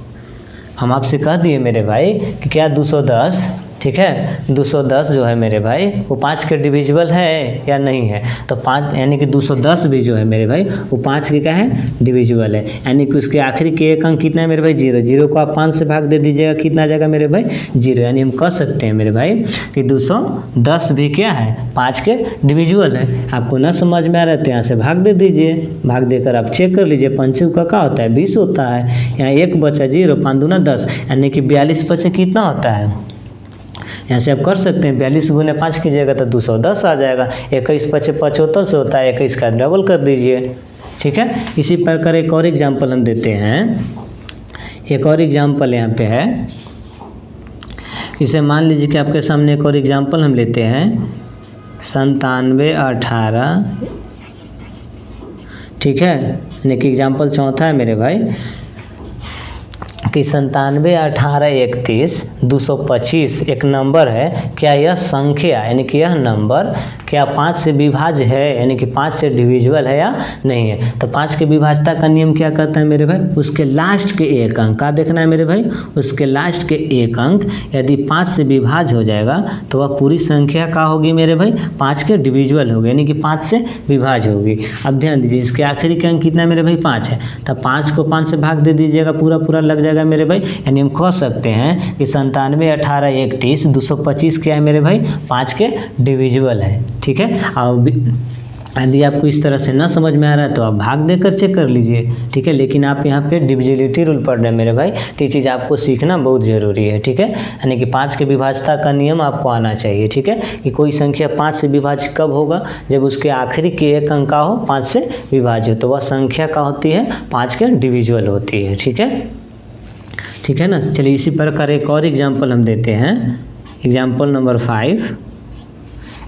हम आपसे कह दिए मेरे भाई कि क्या 210, ठीक है, 210 जो है मेरे भाई वो 5 के डिविजिबल है या नहीं है, तो 5 यानी कि 210 भी जो है मेरे भाई वो 5 के क्या है डिविजिबल है, यानी कि उसके आखिरी के एक अंक कितना है मेरे भाई 0, 0 को आप 5 से भाग दे दीजिएगा, कितना आ जाएगा मेरे भाई 0, यानी हम कह सकते हैं मेरे भाई कि 210 भी क्या है 5 के डिविजिबल है। आपको ना समझ में आ रहा है तो यहाँ से भाग दे दीजिए, भाग देकर आप चेक कर लीजिए, 5 का क्या होता है 20 होता है, यहाँ एक बचा 0, 5 दूना 10, यानी कि 42 बचे कितना होता है, यहाँ से आप कर सकते हैं 42 गुने 5 कीजिएगा तो 210 आ जाएगा, 21 पचे 75 से होता है, 21 का डबल कर दीजिए। ठीक है, इसी प्रकार एक और एग्जांपल हम देते हैं, एक और एग्जांपल यहाँ पे है, इसे मान लीजिए कि आपके सामने एक और एग्जांपल हम लेते हैं 97 18, ठीक है, यानी कि एग्जांपल चौथा है मेरे भाई कि 97 18 31 225 एक नंबर है, क्या यह संख्या यानी कि यह नंबर क्या 5 से विभाज्य है, यानी कि 5 से डिविजिबल है या नहीं है। तो 5 के विभाज्यता का नियम क्या कहता है मेरे भाई, उसके लास्ट के एक अंक का देखना है मेरे भाई, उसके लास्ट के एक अंक यदि 5 से विभाज्य हो जाएगा तो वह पूरी संख्या का होगी मेरे भाई, 5 के डिविजिबल होगी, यानी कि 5 से विभाज्य होगी। अब ध्यान दीजिए, इसके आखिरी के अंक कितना है मेरे भाई, 5 है, तब 5 को 5 से भाग दे दीजिएगा, पूरा पूरा लग जाएगा मेरे भाई। यानी हम कह सकते हैं कि 97, 18, 31, 225 क्या है मेरे भाई, 5 के डिविजिबल है। ठीक है, अब यदि आपको इस तरह से ना समझ में आ रहा है तो आप भाग देकर चेक कर लीजिए। ठीक है, लेकिन आप यहाँ पे डिविजिबिलिटी रूल पढ़ रहे हैं मेरे भाई, तो ये चीज़ आपको सीखना बहुत ज़रूरी है। ठीक है, यानी कि 5 के विभाज्यता का नियम आपको आना चाहिए। ठीक है, कि कोई संख्या 5 से विभाज्य कब होगा, जब उसके आखिरी के एक अंक का हो 5 से विभाज्य, तो वह संख्या का होती है, 5 के डिविजिबल होती है। ठीक है, ठीक है ना। चलिए इसी प्रकार एक और एग्जाम्पल हम देते हैं, एग्जाम्पल नंबर 5।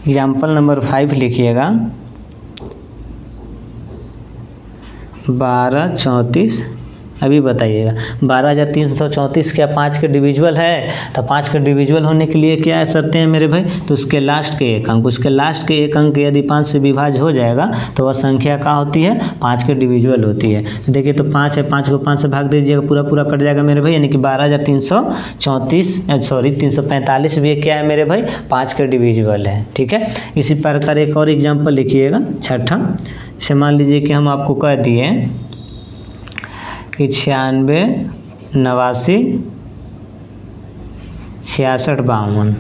एग्जाम्पल नंबर 5 लिखिएगा, 1234। अभी बताइएगा 12334 क्या 5 के डिविजिबल है, तो 5 के डिविजिबल होने के लिए क्या शर्तें हैं मेरे भाई, तो उसके लास्ट के एक अंक, उसके लास्ट के एक अंक यदि 5 से विभाज्य हो जाएगा तो वह संख्या का होती है, 5 के डिविजिबल होती है। तो देखिए, तो 5 है, 5 को 5 से भाग दीजिएगा, पूरा पूरा कट जाएगा मेरे भाई, यानी कि 345 भी क्या है मेरे भाई, 5 के डिविजिबल है। ठीक है, इसी प्रकार एक और एग्जाम्पल लिखिएगा, 6ठा। जैसे मान लीजिए कि हम आपको कह दिए कि 96, 89, 66, 52।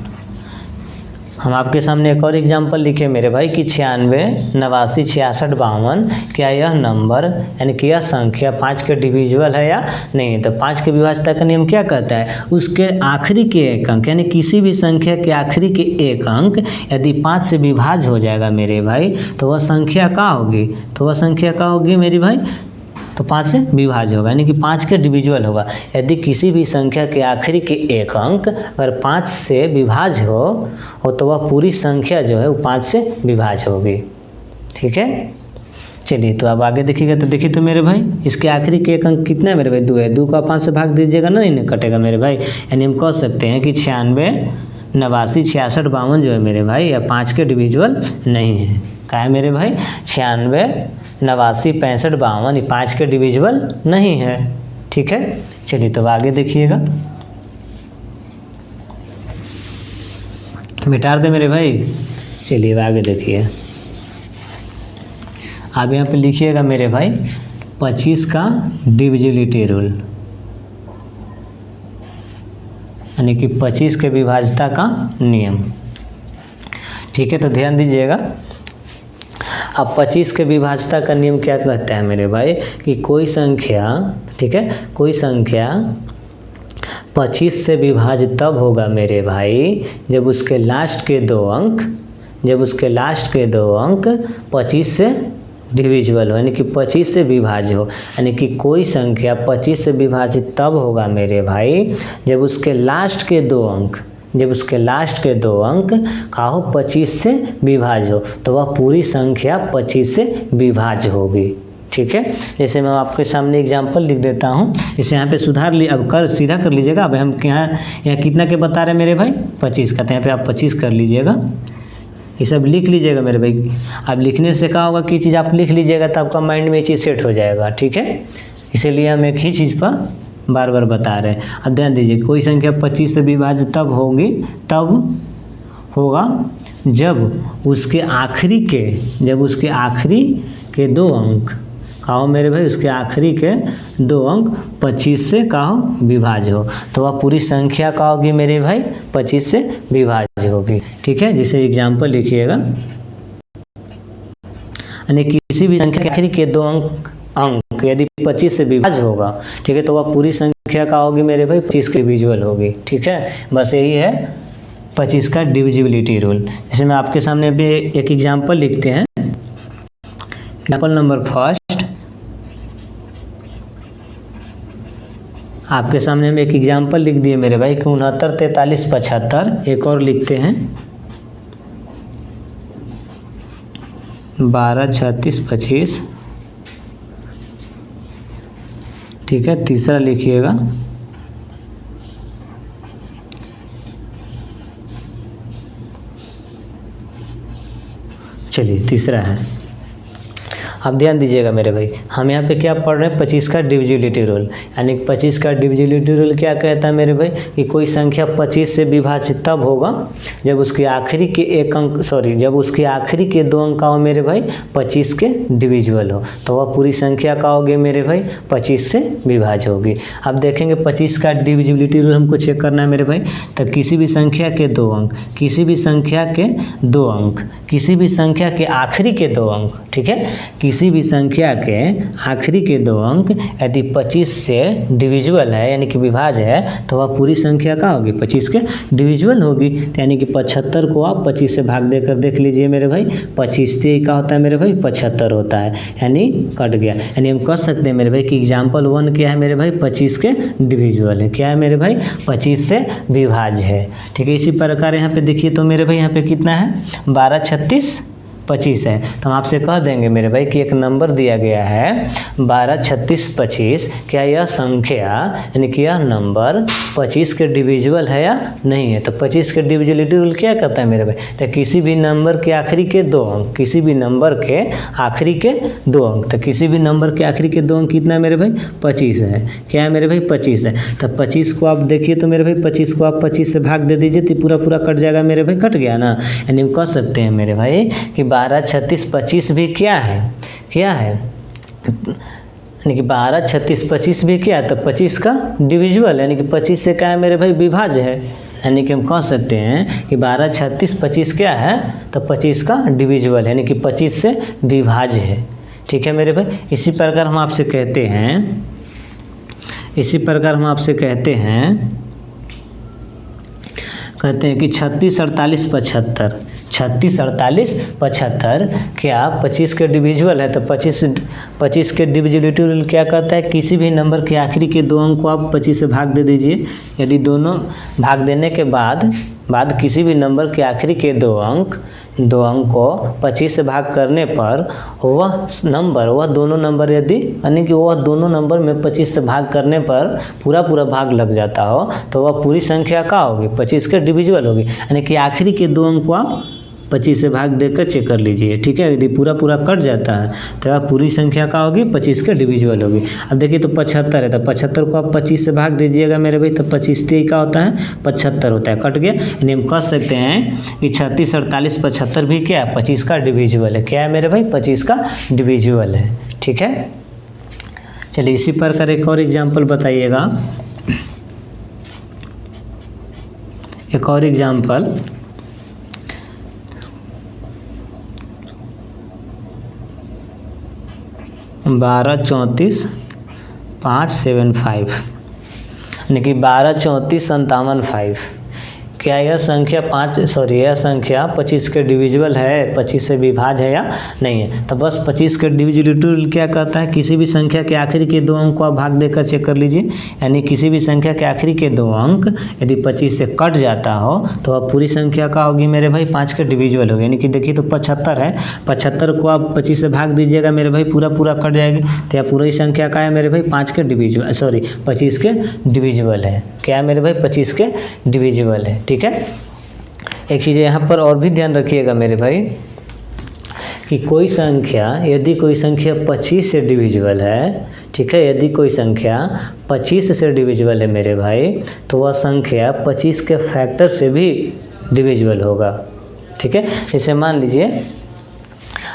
हम आपके सामने एक और एग्जाम्पल लिखे मेरे भाई कि 96, 89, 66, 52 क्या यह नंबर, यानी कि यह संख्या 5 के डिविजिबल है या नहीं। तो 5 के विभाज्यता का नियम क्या कहता है, उसके आखिरी के एक अंक, यानी किसी भी संख्या के आखिरी के एक अंक यदि 5 से विभाज्य हो जाएगा मेरे भाई, तो वह संख्या क्या होगी, तो वह संख्या क्या होगी मेरी भाई, तो 5 से विभाज्य होगा, यानी कि 5 के डिविजिबल होगा। यदि किसी भी संख्या के आखिरी के एक अंक अगर 5 से विभाज्य हो तो वह पूरी संख्या जो है वो 5 से विभाज्य होगी। ठीक है, चलिए तो अब आगे देखिएगा, तो देखिए तो मेरे भाई इसके आखिरी के एक अंक कितना है मेरे भाई, 2 है, 2 का 5 से भाग दीजिएगा ना, नहीं कटेगा मेरे भाई। यानी हम कह सकते हैं कि 96, 89, 66, 52 जो है मेरे भाई यह 5 के डिविजिबल नहीं है। क्या है मेरे भाई, 96, 89, 65, 52 ये 5 के डिविजिबल नहीं है। ठीक है, चलिए तो आगे देखिएगा, मिटा दे मेरे भाई। चलिए आगे देखिए, आप यहाँ पे लिखिएगा मेरे भाई 25 का डिविजिबिलिटी रूल, यानी कि 25 के विभाज्यता का नियम। ठीक है, तो ध्यान दीजिएगा, अब 25 के विभाज्यता का नियम क्या कहता है मेरे भाई, कि कोई संख्या, ठीक है, कोई संख्या 25 से विभाज्य तब होगा मेरे भाई जब उसके लास्ट के दो अंक, 25 से डिविजिबल हो, यानी कि 25 से विभाज्य हो। यानी कि कोई संख्या 25 से विभाजित तब होगा मेरे भाई जब उसके लास्ट के दो अंक, का हो 25 से विभाज्य हो, तो वह पूरी संख्या 25 से विभाज्य होगी। ठीक है, जैसे मैं आपके सामने एग्जाम्पल लिख देता हूँ, इसे यहाँ पे सुधार ली, अब सीधा कर लीजिएगा। अब हम यहाँ कितना के बता रहे हैं मेरे भाई, 25 का, तो यहाँ पे आप 25 कर लीजिएगा, ये सब लिख लीजिएगा मेरे भाई। अब लिखने से क्या होगा कि चीज़ आप लिख लीजिएगा तो आपका माइंड में ये चीज़ सेट हो जाएगा। ठीक है, इसीलिए हम एक ही चीज़ पर बार बार बता रहे हैं। अब ध्यान दीजिए, कोई संख्या 25 से विभाज्य तब होगा जब उसके आखिरी के दो अंक का हो मेरे भाई, उसके आखिरी के दो अंक 25 से का हो विभाज्य हो, तो वह पूरी संख्या का होगी मेरे भाई 25 से विभाज्य होगी। ठीक है, जिसे एग्जाम्पल लिखिएगा, यानी किसी भी संख्या के आखिरी के दो अंक यदि 25 से विभाज्य होगा, ठीक है, तो वह पूरी संख्या का होगी मेरे भाई 25 के डिविजिबल होगी। ठीक है, बस यही है 25 का डिविजिबिलिटी रूल। जैसे मैं आपके सामने भी एक एग्जाम्पल लिखते हैं, एग्जाम्पल नंबर 1। आपके सामने हम एक एग्जाम्पल लिख दिए मेरे भाई कि 69, 43, 75। एक और लिखते हैं 12, 36, 25। ठीक है, तीसरा लिखिएगा 12, चलिए तीसरा है, अब ध्यान दीजिएगा मेरे भाई, हम यहाँ पे क्या पढ़ रहे हैं, 25 का डिविजिबिलिटी रूल। यानी 25 का डिविजिबिलिटी रूल क्या कहता है मेरे भाई कि कोई संख्या 25 से विभाजित तब होगा जब उसके आखिरी के जब उसके आखिरी के 2 अंक का हो मेरे भाई 25 के डिविजिबल हो, तो वह पूरी संख्या का होगी मेरे भाई 25 से विभाज्य होगी। अब देखेंगे 25 का डिविजिबिलिटी रूल हमको चेक करना है मेरे भाई। तो किसी भी संख्या के 2 अंक, किसी भी संख्या के 2 अंक, किसी भी संख्या के आखिरी के 2 अंक, ठीक है, किसी भी संख्या के आखिरी के 2 अंक यदि 25 से डिविजिबल है यानी कि विभाज्य है, तो वह पूरी संख्या का होगी 25 के डिविजिबल होगी। यानी कि 75 को आप 25 से भाग देकर देख लीजिए मेरे भाई, 25 से का होता है मेरे भाई 75 होता है, यानी कट गया। यानी हम कह सकते हैं मेरे भाई कि एग्जाम्पल 1 क्या है मेरे भाई 25 के डिविजिबल है, क्या है मेरे भाई 25 से विभाज्य है, ठीक है। इसी प्रकार यहाँ पे देखिए तो मेरे भाई यहाँ पे कितना है 12, 36, 25 है। तो हम आपसे कह देंगे मेरे भाई कि एक नंबर दिया गया है 12, 36, 25, क्या यह संख्या यानी कि यह नंबर 25 के डिविजिबल है या नहीं है। तो 25 के डिविजिबिलिटी रूल क्या कहता है मेरे भाई, तो किसी भी नंबर के आखिरी के 2 अंक, किसी भी नंबर के आखिरी के 2 अंक, तो किसी भी नंबर के आखिरी के 2 अंक कितना है मेरे भाई 25 है, क्या है मेरे भाई 25 है। तो 25 को आप देखिए तो मेरे भाई 25 को आप 25 से भाग दे दीजिए तो पूरा पूरा कट जाएगा मेरे भाई, कट गया ना। यानी हम कह सकते हैं मेरे भाई कि 12, 36, 25 भी क्या है, क्या है, यानी कि 12, 36, 25 भी क्या है, तो 25 का डिविजिबल यानी कि 25 से क्या है मेरे भाई विभाज्य है। यानी कि हम कह सकते हैं कि 12, 36, 25 क्या है, तो 25 का डिविजिबल यानी कि 25 से विभाज्य है, ठीक है मेरे भाई। इसी प्रकार हम आपसे कहते हैं, इसी प्रकार हम आपसे कहते हैं कि 36, 48, 75, 36, 48, 75 क्या 25 के डिविजिबल है। तो 25 के डिविजिबिलिटी रूल क्या कहता है, किसी भी नंबर के आखिरी के 2 अंक को आप 25 से भाग दे दीजिए। यदि दोनों भाग देने के बाद किसी भी नंबर के आखिरी के 2 अंक को 25 से भाग करने पर वह दोनों नंबर यदि यानी कि वह दोनों नंबर में 25 से भाग करने पर पूरा भाग लग जाता हो, तो वह पूरी संख्या का होगी 25 के डिविजिबल होगी। यानी कि आखिरी के 2 अंक को आप 25 से भाग देकर चेक कर लीजिए, ठीक है। यदि पूरा कट जाता है तो वह पूरी संख्या का होगी 25 के डिविजिबल होगी। अब देखिए तो 75 है, तो 75 को आप 25 से भाग दीजिएगा मेरे भाई, तो 25 का होता है 75 होता है, कट गया। यानी हम कह सकते हैं कि 36, 48, 75 भी क्या है 25 का डिविजिबल है, क्या है मेरे भाई 25 का डिविजिबल है, ठीक है। चलिए इसी प्रकार एक और एग्जाम्पल बताइएगा, एक और एग्जाम्पल, 12, 34, 575 यानी कि 12, 34, 57, 5 क्या यह संख्या यह संख्या 25 के डिविजिबल है, 25 से विभाज्य है या नहीं है। तो बस 25 के डिविजिबिलिटी रूल क्या कहता है, किसी भी संख्या के आखिरी के 2 अंक को आप भाग देकर चेक कर लीजिए। यानी किसी भी संख्या के आखिरी के 2 अंक यदि 25 से कट जाता हो तो वह पूरी संख्या का होगी मेरे भाई 5 के डिविजिबल होगी। यानी कि देखिए तो 75 है, 75 को आप 25 से भाग दीजिएगा मेरे भाई, पूरा कट जाएगी, तो यह पूरी संख्या का है मेरे भाई 5 के डिविजिबल 25 के डिविजिबल है, क्या है मेरे भाई 25 के डिविजिबल है, ठीक है। एक चीज़ यहाँ पर और भी ध्यान रखिएगा मेरे भाई कि यदि कोई संख्या 25 से डिविजिबल है, ठीक है, यदि कोई संख्या 25 से डिविजिबल है मेरे भाई, तो वह संख्या 25 के फैक्टर से भी डिविजिबल होगा, ठीक है। जैसे मान लीजिए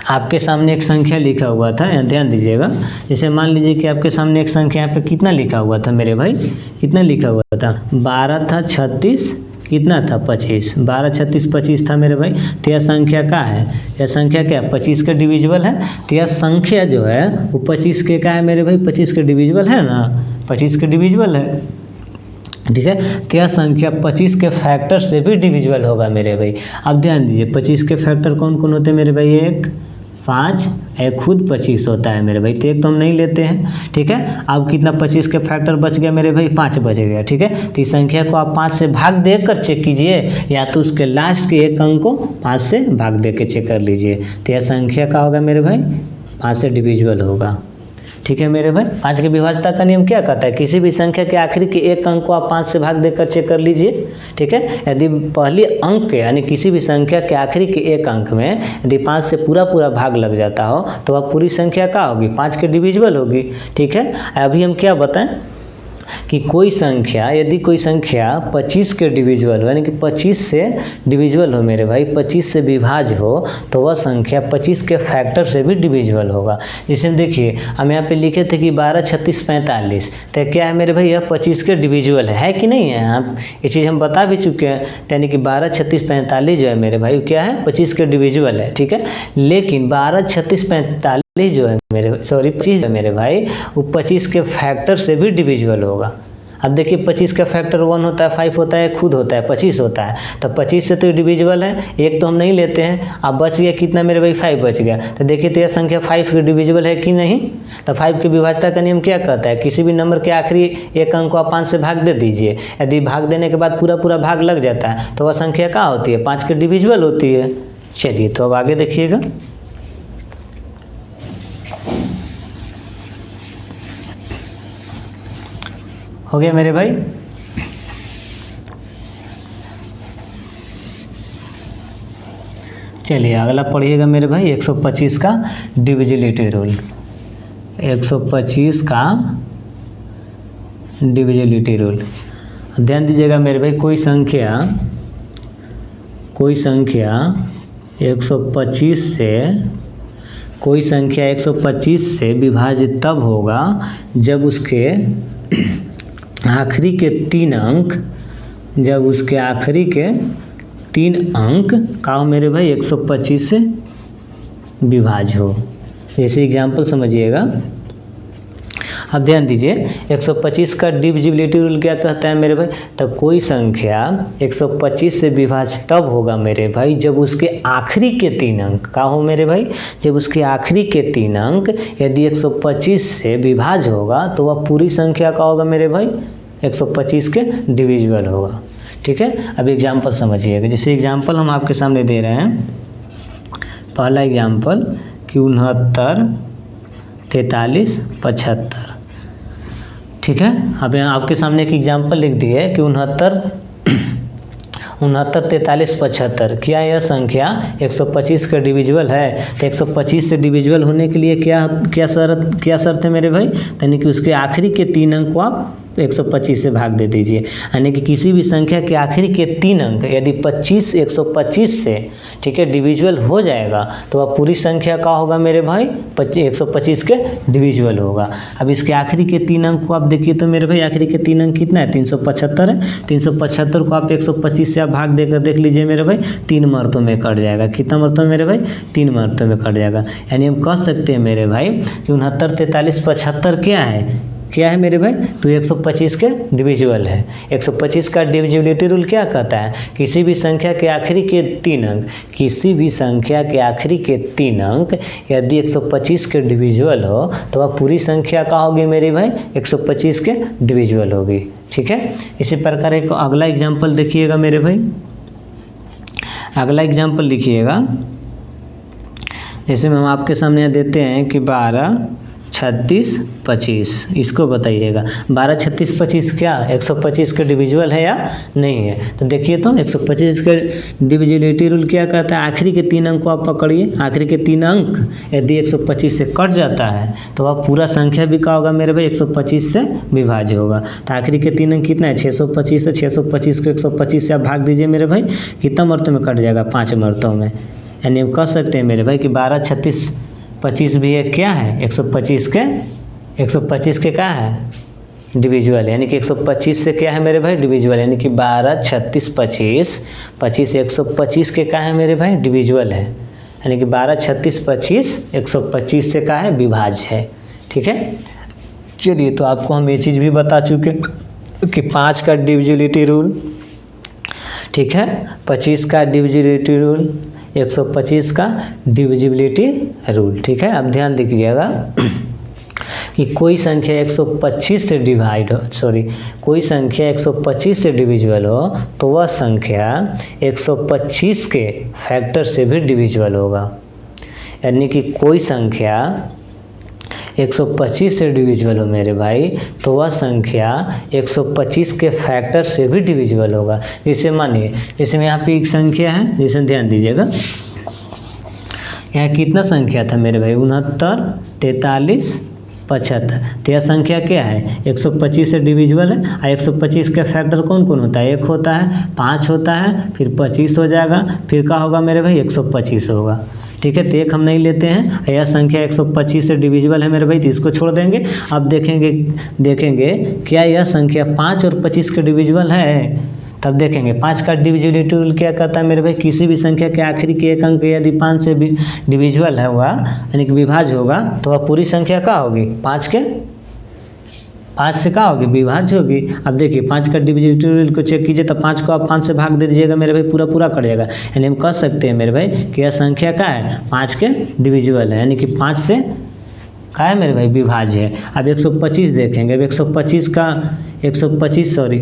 आपके सामने एक संख्या लिखा हुआ था, ध्यान दीजिएगा। जैसे मान लीजिए कि आपके सामने एक संख्या यहाँ पे कितना लिखा हुआ था मेरे भाई, कितना लिखा हुआ था 12 था, 36 कितना था 25, 12, 36, 25 था मेरे भाई। तो यह संख्या का है, यह संख्या क्या 25 का डिविजिबल है। तो यह संख्या जो है वो 25 के का है मेरे भाई, 25 के डिविजिबल है ना, 25 के डिविजिबल है, ठीक है। तो यह संख्या 25 के फैक्टर से भी डिविजिबल होगा मेरे भाई। अब ध्यान दीजिए 25 के फैक्टर कौन कौन होते हैं मेरे भाई, 1, 5, एक खुद 25 होता है मेरे भाई, तो एक तो हम नहीं लेते हैं, ठीक है। अब कितना 25 के फैक्टर बच गया मेरे भाई, 5 बच गया, ठीक है। तो इस संख्या को आप 5 से भाग देकर चेक कीजिए, या तो उसके लास्ट के एक अंक को 5 से भाग दे के चेक कर लीजिए। तो यह संख्या का होगा मेरे भाई 5 से डिविजिबल होगा, ठीक है मेरे भाई। 5 की विभाज्यता का नियम क्या कहता है, किसी भी संख्या के आखिरी के एक अंक को आप 5 से भाग देकर चेक कर लीजिए। ठीक है, यदि पहले अंक के यानी किसी भी संख्या के आखिरी के एक अंक में यदि 5 से पूरा भाग लग जाता हो तो वह पूरी संख्या क्या होगी, 5 के डिविजिबल होगी। ठीक है, अभी हम क्या बताएं कि कोई संख्या यदि कोई संख्या 25 के डिविजिबल हो यानी कि 25 से डिविजिबल हो मेरे भाई, 25 से विभाज्य हो तो वह संख्या 25 के फैक्टर से भी डिविजिबल होगा। जैसे देखिए हम यहाँ पे लिखे थे कि 12, 36, 45, तो क्या है मेरे भाई, यह 25 के डिविजिबल है कि नहीं है। आप ये चीज़ हम बता भी चुके हैं, यानी कि 12, 36, 45 जो है मेरे भाई क्या है, 25 के डिविजिबल है। ठीक है, लेकिन 12, 36, 45 जो है मेरे 25 है मेरे भाई, वो 25 के फैक्टर से भी डिविजिबल होगा। अब देखिए 25 का फैक्टर 1 होता है, 5 होता है, खुद होता है 25 होता है, तो 25 से तो डिविजिबल है, एक तो हम नहीं लेते हैं। अब बच गया कितना मेरे भाई, 5 बच गया। तो देखिए तो यह संख्या 5 की डिविजिबल है कि नहीं। तो 5 की विभाज्यता का नियम क्या कहता है, किसी भी नंबर के आखिरी एक अंक को आप 5 से भाग दे दीजिए, यदि भाग देने के बाद पूरा भाग लग जाता है तो वह संख्या क्या होती है, 5 की डिविजिबल होती है। चलिए तो अब आगे देखिएगा। हो गया मेरे भाई। चलिए अगला पढ़िएगा मेरे भाई 125 का डिविजिबिलिटी रूल। 125 का डिविजिबिलिटी रूल ध्यान दीजिएगा मेरे भाई। कोई संख्या 125 से विभाजित तब होगा जब उसके आखिरी के 3 अंक का हो मेरे भाई 125 से विभाज्य हो। जैसे एग्जाम्पल समझिएगा, अब ध्यान दीजिए 125 का डिविजिबिलिटी रूल क्या कहता है मेरे भाई, तो कोई संख्या 125 से विभाज्य तब होगा मेरे भाई जब उसके आखिरी के 3 अंक का हो मेरे भाई, जब उसके आखिरी के 3 अंक यदि 125 से विभाज्य होगा तो वह पूरी संख्या का होगा मेरे भाई, 125 के डिविजिबल होगा। ठीक है, अब एग्जाम्पल समझिएगा। जैसे एग्जाम्पल हम आपके सामने दे रहे हैं, पहला एग्जाम्पल कि 69, 43, 75। ठीक है, अब यहाँ आपके सामने एक एग्जाम्पल लिख दिए कि 69, 43, 75। क्या यह संख्या 125 का डिविजिबल है। तो 125 से डिविजिबल होने के लिए क्या शर्त है मेरे भाई, यानी कि उसके आखिरी के 3 अंक को आप 125 से भाग दे दीजिए। यानी कि किसी भी संख्या के आखिरी के 3 अंक यदि 125 से ठीक है डिविजिबल हो जाएगा तो वह पूरी संख्या का होगा मेरे भाई, 125 के डिविजिबल होगा। अब इसके आखिरी के 3 अंक को आप देखिए तो मेरे भाई आखिरी के 3 अंक कितना है, 375 है। 375 को आप 125 से आप भाग देकर देख लीजिए मेरे भाई, 3 मरतों में कट जाएगा। कितना मरतों में मेरे भाई, 3 मरतों में कट जाएगा। यानी हम कह सकते हैं मेरे भाई कि 69, 43, 75 क्या है मेरे भाई, तो 125 के डिविजिबल है। 125 का डिविजिबिलिटी रूल क्या कहता है, किसी भी संख्या के आखिरी के 3 अंक यदि 125 के डिविजिबल हो तो वह पूरी संख्या का होगी मेरी भाई, 125 के डिविजिबल होगी। ठीक है, इसी प्रकार एक अगला एग्जाम्पल देखिएगा मेरे भाई। अगला एग्जाम्पल लिखिएगा, जैसे हम आपके सामने देते हैं कि 12, 36, 25। इसको बताइएगा 12, 36, 25 क्या 125 के डिविजिबल है या नहीं है। तो देखिए तो 125 के डिविजिबिलिटी रूल क्या कहता है, आखिरी के 3 अंक को आप पकड़िए। आखिरी के 3 अंक यदि 125 से कट जाता है तो वह पूरा संख्या भी क्या होगा मेरे भाई, 125 से विभाज्य होगा। तो आखिरी के 3 अंक कितना है, 625 है। 625 को 125 से आप भाग दीजिए मेरे भाई, कितना मरतों में कट जाएगा, 5 मरतों में। यानी हम कह सकते हैं मेरे भाई कि 12, 36, 25 भी है क्या है, 125 के क्या है डिविजिबल, यानी कि 125 से क्या है मेरे भाई डिविजिबल, यानी कि 12, 36, 25 125 के क्या है मेरे भाई डिविजिबल है। यानी कि 12, 36, 25 125 से क्या है विभाज्य है। ठीक है, चलिए तो आपको हम ये चीज़ भी बता चुके कि 5 का डिविजिबिलिटी रूल, ठीक है, 25 का डिविजिबिलिटी रूल, 125 का डिविजिबिलिटी रूल। ठीक है, अब ध्यान दीजिएगा कि कोई संख्या 125 से डिविजिबल हो तो वह संख्या 125 के फैक्टर से भी डिविजिबल होगा। यानी कि कोई संख्या 125 से डिविजिबल हो मेरे भाई, तो वह संख्या 125 के फैक्टर से भी डिविजिबल होगा। जैसे मानिए, जैसे यहाँ पे एक संख्या है, जैसे ध्यान दीजिएगा, यहाँ कितना संख्या था मेरे भाई, 69, 43, 75। तो यह संख्या क्या है, 125 से डिविजिबल है। और 125 का फैक्टर कौन कौन होता है, 1 होता है, 5 होता है, फिर 25 हो जाएगा, फिर क्या होगा मेरे भाई, 125 होगा। ठीक है, तो एक हम नहीं लेते हैं। यह संख्या 125 से डिविजिबल है मेरे भाई, तो इसको छोड़ देंगे। अब देखेंगे क्या यह संख्या 5 और 25 के डिविजिबल है। तब देखेंगे 5 का डिविजिबिलिटी रूल क्या कहता है मेरे भाई, किसी भी संख्या के आखिरी के एक अंक यदि 5 से भी डिविजिबल है हुआ, यानी कि विभाज्य होगा, तो वह पूरी संख्या क्या होगी, 5 से क्या होगी, विभाज्य होगी। अब देखिए 5 का डिविजिबिलिटी रूल को चेक कीजिए, तो 5 को आप 5 से भाग दे दीजिएगा मेरे भाई, पूरा कर जाएगा। यानी हम कह सकते हैं मेरे भाई कि यह संख्या क्या है, 5 के डिविजिबल है, यानी कि 5 से क्या है मेरे भाई, विभाज्य है। अब 125 देखेंगे, अब 125 सॉरी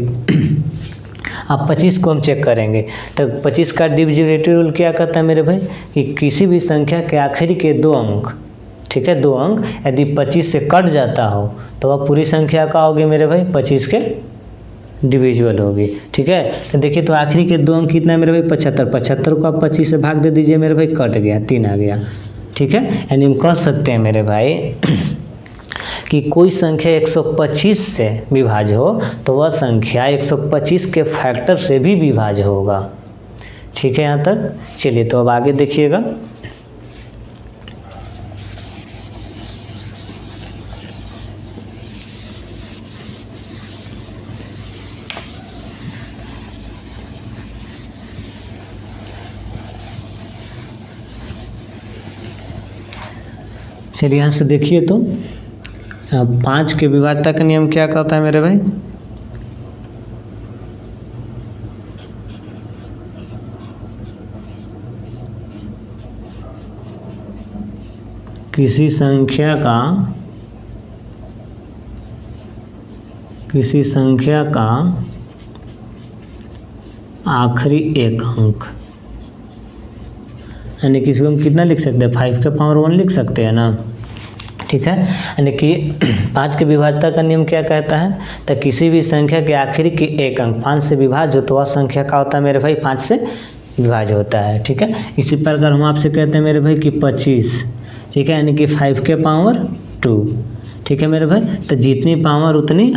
अब 25 को हम चेक करेंगे, तो 25 का डिविजिबिलिटी रूल क्या कहता है मेरे भाई, कि किसी भी संख्या के आखिरी के 2 अंक, ठीक है, 2 अंक यदि 25 से कट जाता हो, तो वह पूरी संख्या क्या होगी मेरे भाई, 25 के डिविजिबल होगी। ठीक है, तो देखिए, तो आखिरी के 2 अंक कितना है मेरे भाई, 75। 75 को आप 25 से भाग दे दीजिए मेरे भाई, कट गया, 3 आ गया। ठीक है, यानी हम कह सकते हैं मेरे भाई कि कोई संख्या 125 से विभाज्य हो, तो वह संख्या 125 के फैक्टर से भी विभाज्य होगा। ठीक है यहाँ तक। चलिए, तो अब आगे देखिएगा। चलिए यहाँ से देखिए, तो 5 के विभाज्यता का नियम क्या कहता है मेरे भाई, किसी संख्या का आखिरी एक अंक, यानी किसी को हम कितना लिख सकते हैं, 5 के पावर 1 लिख सकते हैं ना। ठीक है, यानी कि 5 के विभाज्यता का नियम क्या कहता है, तो किसी भी संख्या के आखिरी के एक अंक 5 से विभाज्य हो, तो वह संख्या का होता है मेरे भाई, 5 से विभाज्य होता है। ठीक है, इसी प्रकार हम आपसे कहते हैं मेरे भाई कि 25, ठीक है, यानी कि 5 के पावर 2। ठीक है मेरे भाई, तो जितनी पावर उतनी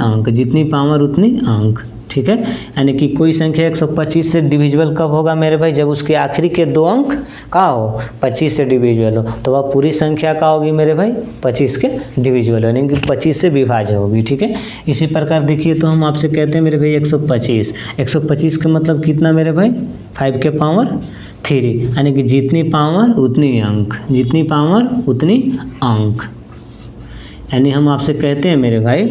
अंक। ठीक है, यानी कि कोई संख्या 125 से डिविजिबल कब होगा मेरे भाई, जब उसके आखिरी के 2 अंक का हो 25 से डिविजिबल हो, तो वह पूरी संख्या का होगी मेरे भाई, 25 के डिविजिबल यानी कि 25 से विभाज्य होगी। ठीक है, इसी प्रकार देखिए, तो हम आपसे कहते हैं मेरे भाई 125 का मतलब कितना मेरे भाई, 5 के पावर 3, यानी कि जितनी पावर उतनी अंक। यानी हम आपसे कहते हैं मेरे भाई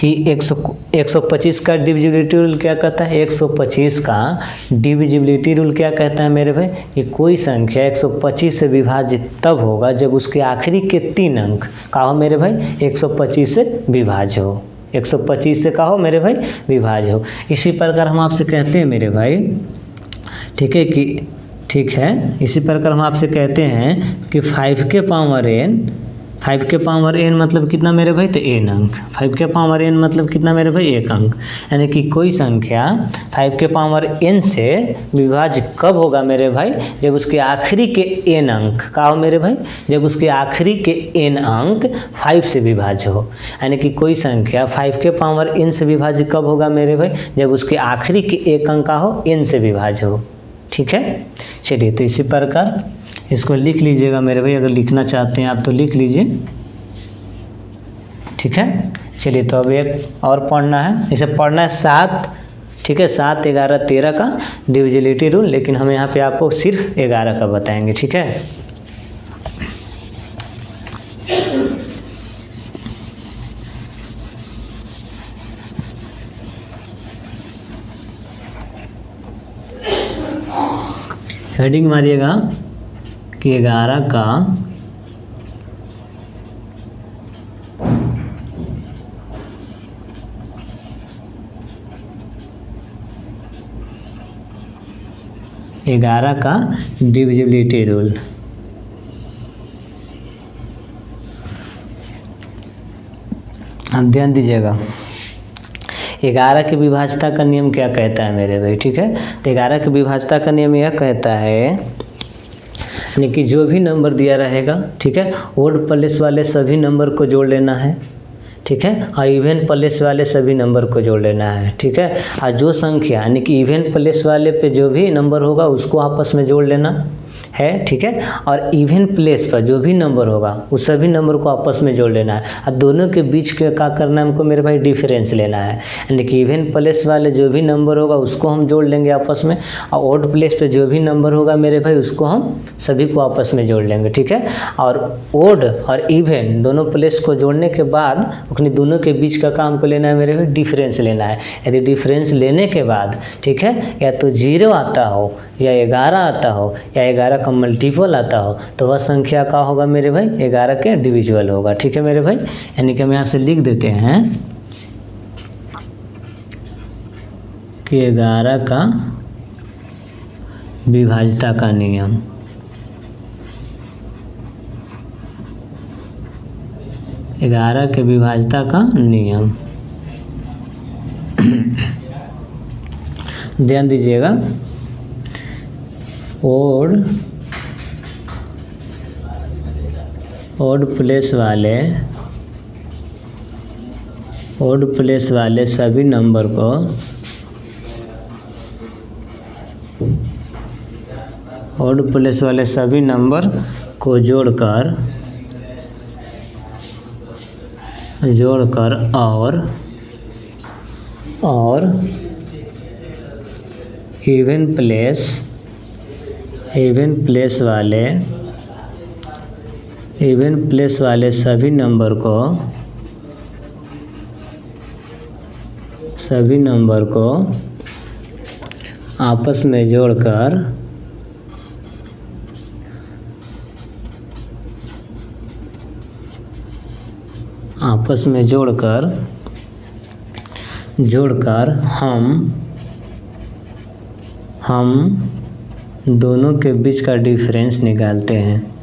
कि 125 का डिविजिबिलिटी रूल क्या कहता है, 125 का डिविजिबिलिटी रूल क्या कहता है मेरे भाई, कि कोई संख्या 125 से विभाजित तब होगा जब उसके आखिरी के 3 अंक का हो मेरे भाई, 125 से विभाज्य हो, 125 से का हो मेरे भाई, विभाज्य हो। इसी प्रकार हम आपसे कहते हैं मेरे भाई, ठीक है, इसी प्रकार हम आपसे कहते हैं कि 5 के पावर n मतलब कितना मेरे भाई, तो n अंक। 5 के पावर n मतलब कितना मेरे भाई, 1 अंक। यानी कि कोई संख्या 5 के पावर n से विभाज्य कब होगा मेरे भाई, जब उसके आखिरी के n अंक का हो मेरे भाई, जब उसके आखिरी के n अंक 5 से विभाज्य हो। यानी कि कोई संख्या 5 के पावर n से विभाज्य कब होगा मेरे भाई, जब उसके आखिरी के एक अंक का हो n से विभाज्य हो। ठीक है, चलिए, तो इसी प्रकार इसको लिख लीजिएगा मेरे भाई, अगर लिखना चाहते हैं आप तो लिख लीजिए। ठीक है, चलिए, तो अब एक और पढ़ना है, इसे पढ़ना है 7, ठीक है, 7, 11, 13 का डिविजिबिलिटी रूल, लेकिन हम यहाँ पे आपको सिर्फ 11 का बताएंगे। ठीक है, हेडिंग मारिएगा कि 11 का डिविजिबिलिटी रूल। अब ध्यान दीजिएगा, 11 की विभाज्यता का नियम क्या कहता है मेरे भाई, ठीक है। तो 11 की विभाज्यता का नियम यह कहता है, यानी कि जो भी नंबर दिया रहेगा, ठीक है, ओड प्लेस वाले सभी नंबर को जोड़ लेना है, ठीक है, और इवन प्लेस वाले सभी नंबर को जोड़ लेना है, ठीक है। और जो संख्या यानी कि इवन प्लेस वाले पे जो भी नंबर होगा उसको आपस में जोड़ लेना है, ठीक है, और इवन प्लेस पर जो भी नंबर होगा उस सभी नंबर को आपस में जोड़ लेना है। और दोनों के बीच के क्या करना है हमको मेरे भाई, डिफरेंस लेना है, यानी कि इवन प्लेस वाले जो भी नंबर होगा उसको हम जोड़ लेंगे आपस में, और ओड प्लेस पे जो भी नंबर होगा मेरे भाई उसको हम सभी को आपस में जोड़ लेंगे, ठीक है। और ओड और इवन दोनों प्लेस को जोड़ने के बाद अपने दोनों के बीच का काम को लेना है मेरे भाई, डिफरेंस लेना है। यदि डिफरेंस लेने के बाद, ठीक है, या तो 0 आता हो या 11 आता हो या 11 का मल्टीपल आता हो तो वह संख्या का होगा मेरे भाई, 11 के डिविजिबल होगा, ठीक है मेरे भाई। यानी कि हम यहाँ से लिख देते हैं कि 11 का विभाज्यता का नियम, ग्यारह के विभाज्यता का नियम। ध्यान दीजिएगा, ओड प्लेस वाले सभी नंबर को ओड प्लेस वाले सभी नंबर को जोड़कर और इवन प्लेस वाले सभी नंबर को आपस में जोड़कर हम दोनों के बीच का डिफरेंस निकालते हैं।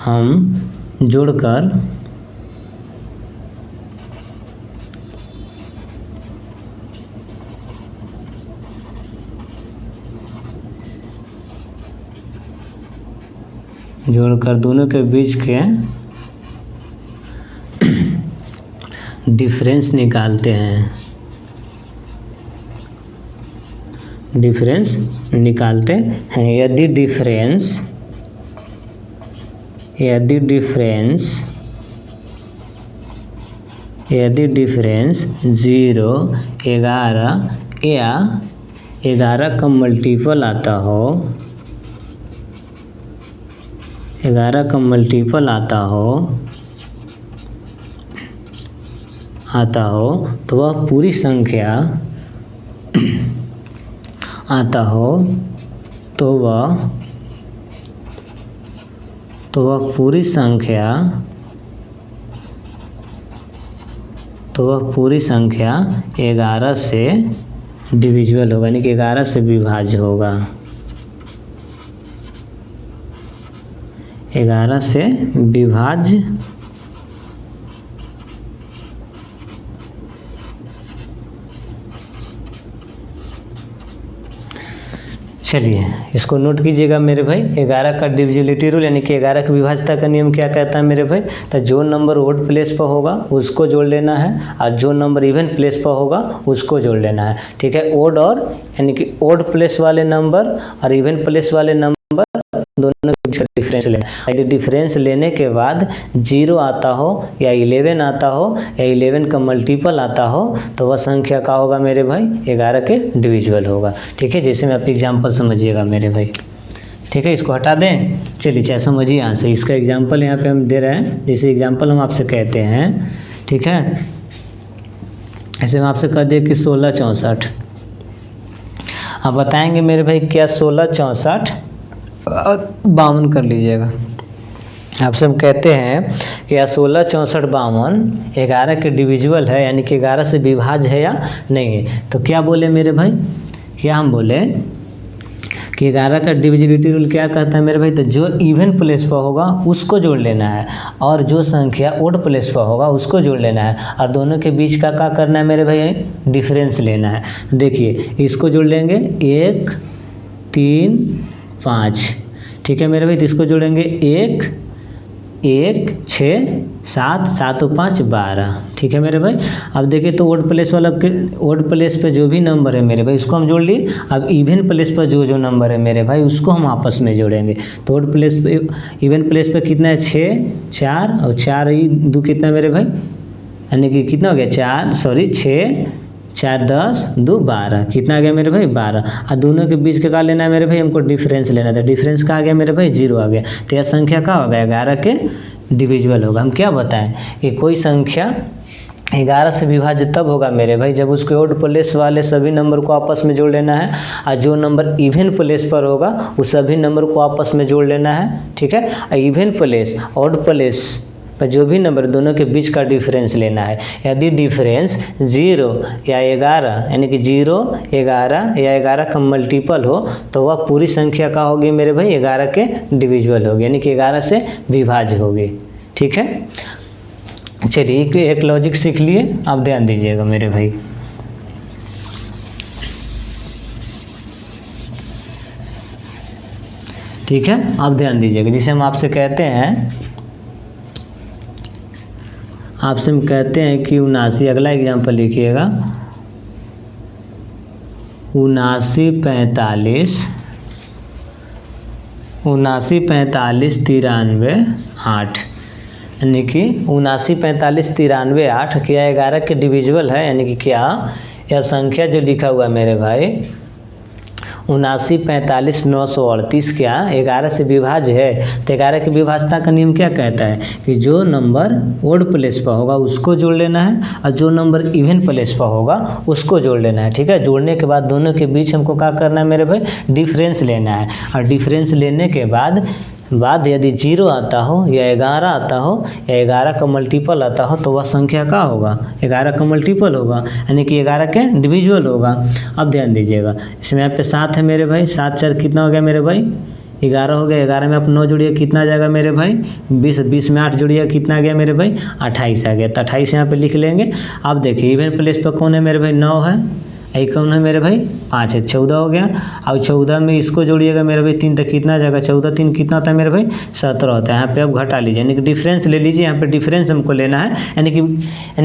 हम जोड़कर दोनों के बीच के डिफरेंस निकालते हैं। यदि डिफरेंस 0, 11 या 11 का मल्टीपल आता हो तो वह पूरी संख्या पूरी संख्या 11 से डिविजिबल होगा, यानी कि 11 से विभाज्य होगा। 11 से विभाज्य चलिए इसको नोट कीजिएगा मेरे भाई। 11 का डिविजिबिलिटी रूल यानी कि 11 की विभाज्यता का नियम क्या कहता है मेरे भाई, तो जो नंबर ओड प्लेस पर होगा उसको जोड़ लेना है और जो नंबर इवन प्लेस पर होगा उसको जोड़ लेना है, ठीक है। ओड और यानी कि ओड प्लेस वाले नंबर और इवन प्लेस वाले नंबर दोनों के बीच का डिफरेंस लेना है। यदि डिफरेंस लेने के बाद 0 आता हो या 11 आता हो या 11 का मल्टीपल आता हो तो वह संख्या का होगा मेरे भाई, 11 के डिविजिबल होगा, ठीक है। जैसे मैं आप एग्जाम्पल समझिएगा मेरे भाई, ठीक है। इसको हटा दें, चलिए चाहे समझिए यहाँ से। इसका एग्जाम्पल यहाँ पे हम दे रहे हैं, जैसे एग्जाम्पल हम आपसे कहते हैं, ठीक है। ऐसे हम आपसे कह दिए कि 16 64। अब बताएंगे मेरे भाई क्या 16 64 52 कर लीजिएगा। आपसे हम कहते हैं कि या 16 64 52 11 के डिविजिबल है, यानी कि 11 से विभाज्य है या नहीं है। तो क्या बोले मेरे भाई, क्या हम बोले कि 11 का डिविजिबिलिटी रूल क्या कहता है मेरे भाई, तो जो इवन प्लेस पर होगा उसको जोड़ लेना है और जो संख्या ओड प्लेस पर होगा उसको जोड़ लेना है और दोनों के बीच का क्या करना है मेरे भाई, डिफरेंस लेना है। देखिए इसको जोड़ लेंगे 1 3 5, ठीक है मेरे भाई। तो इसको जोड़ेंगे 1 1 6 7 7 5 12, ठीक है मेरे भाई। अब देखिए तो ओड प्लेस वाला के ओड प्लेस पे जो भी नंबर है मेरे भाई उसको हम जोड़ लिए। अब इवन प्लेस पर जो जो नंबर है मेरे भाई उसको हम आपस में जोड़ेंगे। तो ओड प्लेस पे इवन प्लेस पे कितना है 6 4 और 4 ही 2 कितना है मेरे भाई, यानी कि कितना हो गया 6 4 10 2 12, कितना आ गया मेरे भाई 12। और दोनों के बीच का क्या लेना है मेरे भाई, हमको डिफरेंस लेना था। डिफरेंस का आ गया मेरे भाई 0 आ गया। तो यह संख्या क्या होगा 11 के डिविजिबल होगा। हम क्या बताएं कि कोई संख्या 11 से विभाजित तब होगा मेरे भाई जब उसके ओड प्लेस वाले सभी नंबर को आपस में जोड़ लेना है और जो नंबर इवन प्लेस पर होगा उस सभी नंबर को आपस में जोड़ लेना है, ठीक है। इवन प्लेस ओड प्लेस पर जो भी नंबर दोनों के बीच का डिफरेंस लेना है। यदि डिफरेंस 0 या 11 यानी कि 0 11 या 11 का मल्टीपल हो तो वह पूरी संख्या का होगी मेरे भाई 11 के डिविजिबल होगी, यानी कि 11 से विभाज्य होगी, ठीक है। चलिए एक लॉजिक सीख लिए, अब ध्यान दीजिएगा मेरे भाई। ठीक है, अब ध्यान दीजिएगा। जिसे हम आपसे कहते हैं कि 79, अगला एग्जाम्पल लिखिएगा 79 45 93 8, यानी कि 79 45 93 8 क्या 11 के डिविजिबल है, यानी कि क्या यह संख्या जो लिखा हुआ है मेरे भाई 79 45 938 क्या 11 से विभाज्य है। तो 11 की विभाज्यता का नियम क्या कहता है कि जो नंबर ओड प्लेस पर होगा उसको जोड़ लेना है और जो नंबर इवन प्लेस पर होगा उसको जोड़ लेना है, ठीक है। जोड़ने के बाद दोनों के बीच हमको क्या करना है मेरे भाई, डिफरेंस लेना है। और डिफरेंस लेने के बाद यदि 0 आता हो या 11 आता हो या 11 का मल्टीपल आता हो तो वह संख्या क्या होगा 11 का मल्टीपल होगा, यानी कि 11 के डिविजिबल होगा। अब ध्यान दीजिएगा, इसमें यहाँ पे 7 है मेरे भाई, 7 4 कितना हो गया मेरे भाई 11 हो गया। 11 में आप 9 जोड़िए कितना आ जाएगा मेरे भाई 20, 20 में 8 जोड़िए कितना आ गया मेरे भाई 28 आ गया। तो 28 यहाँ पे लिख लेंगे। अब देखिए इवन प्लेस पर कौन है मेरे भाई 9 है, एक कौन है मेरे भाई 5 है, 14 हो गया। और 14 में इसको जोड़िएगा मेरे भाई 3 तक कितना आ जाएगा 14 3 कितना होता है मेरे भाई 17 होता है। यहाँ पे आप घटा लीजिए, यानी कि डिफरेंस ले लीजिए। यहाँ पे डिफरेंस हमको लेना है, यानी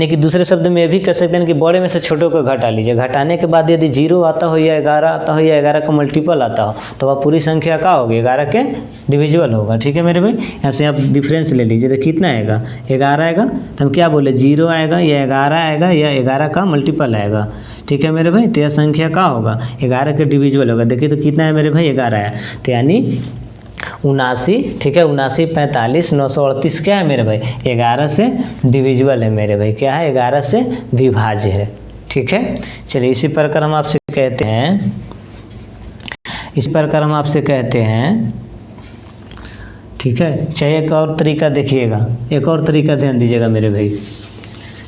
कि दूसरे शब्द में ये भी कह सकते हैं कि बड़े में से छोटे को घटा लीजिए। घटाने के बाद यदि 0 आता हो या 11 आता हो या 11 का मल्टीपल आता हो तो वह पूरी संख्या क्या होगी 11 के डिविजिबल होगा, ठीक है मेरे भाई। यहाँ से आप डिफरेंस ले लीजिए तो कितना आएगा 11 आएगा। तो हम क्या बोले 0 आएगा या 11 आएगा या 11 का मल्टीपल आएगा, ठीक है मेरे भाई। तो यह संख्या क्या होगा 11 के डिविजिबल होगा। देखिए तो कितना है मेरे भाई 11 है, तो यानी 79, ठीक है 79 45 938 क्या है मेरे भाई 11 से डिविजिबल है मेरे भाई, क्या है 11 से विभाज्य है, ठीक है। चलिए इसी प्रकार हम आपसे कहते हैं, ठीक है। चाहे एक और तरीका देखिएगा, एक और तरीका ध्यान दीजिएगा मेरे भाई,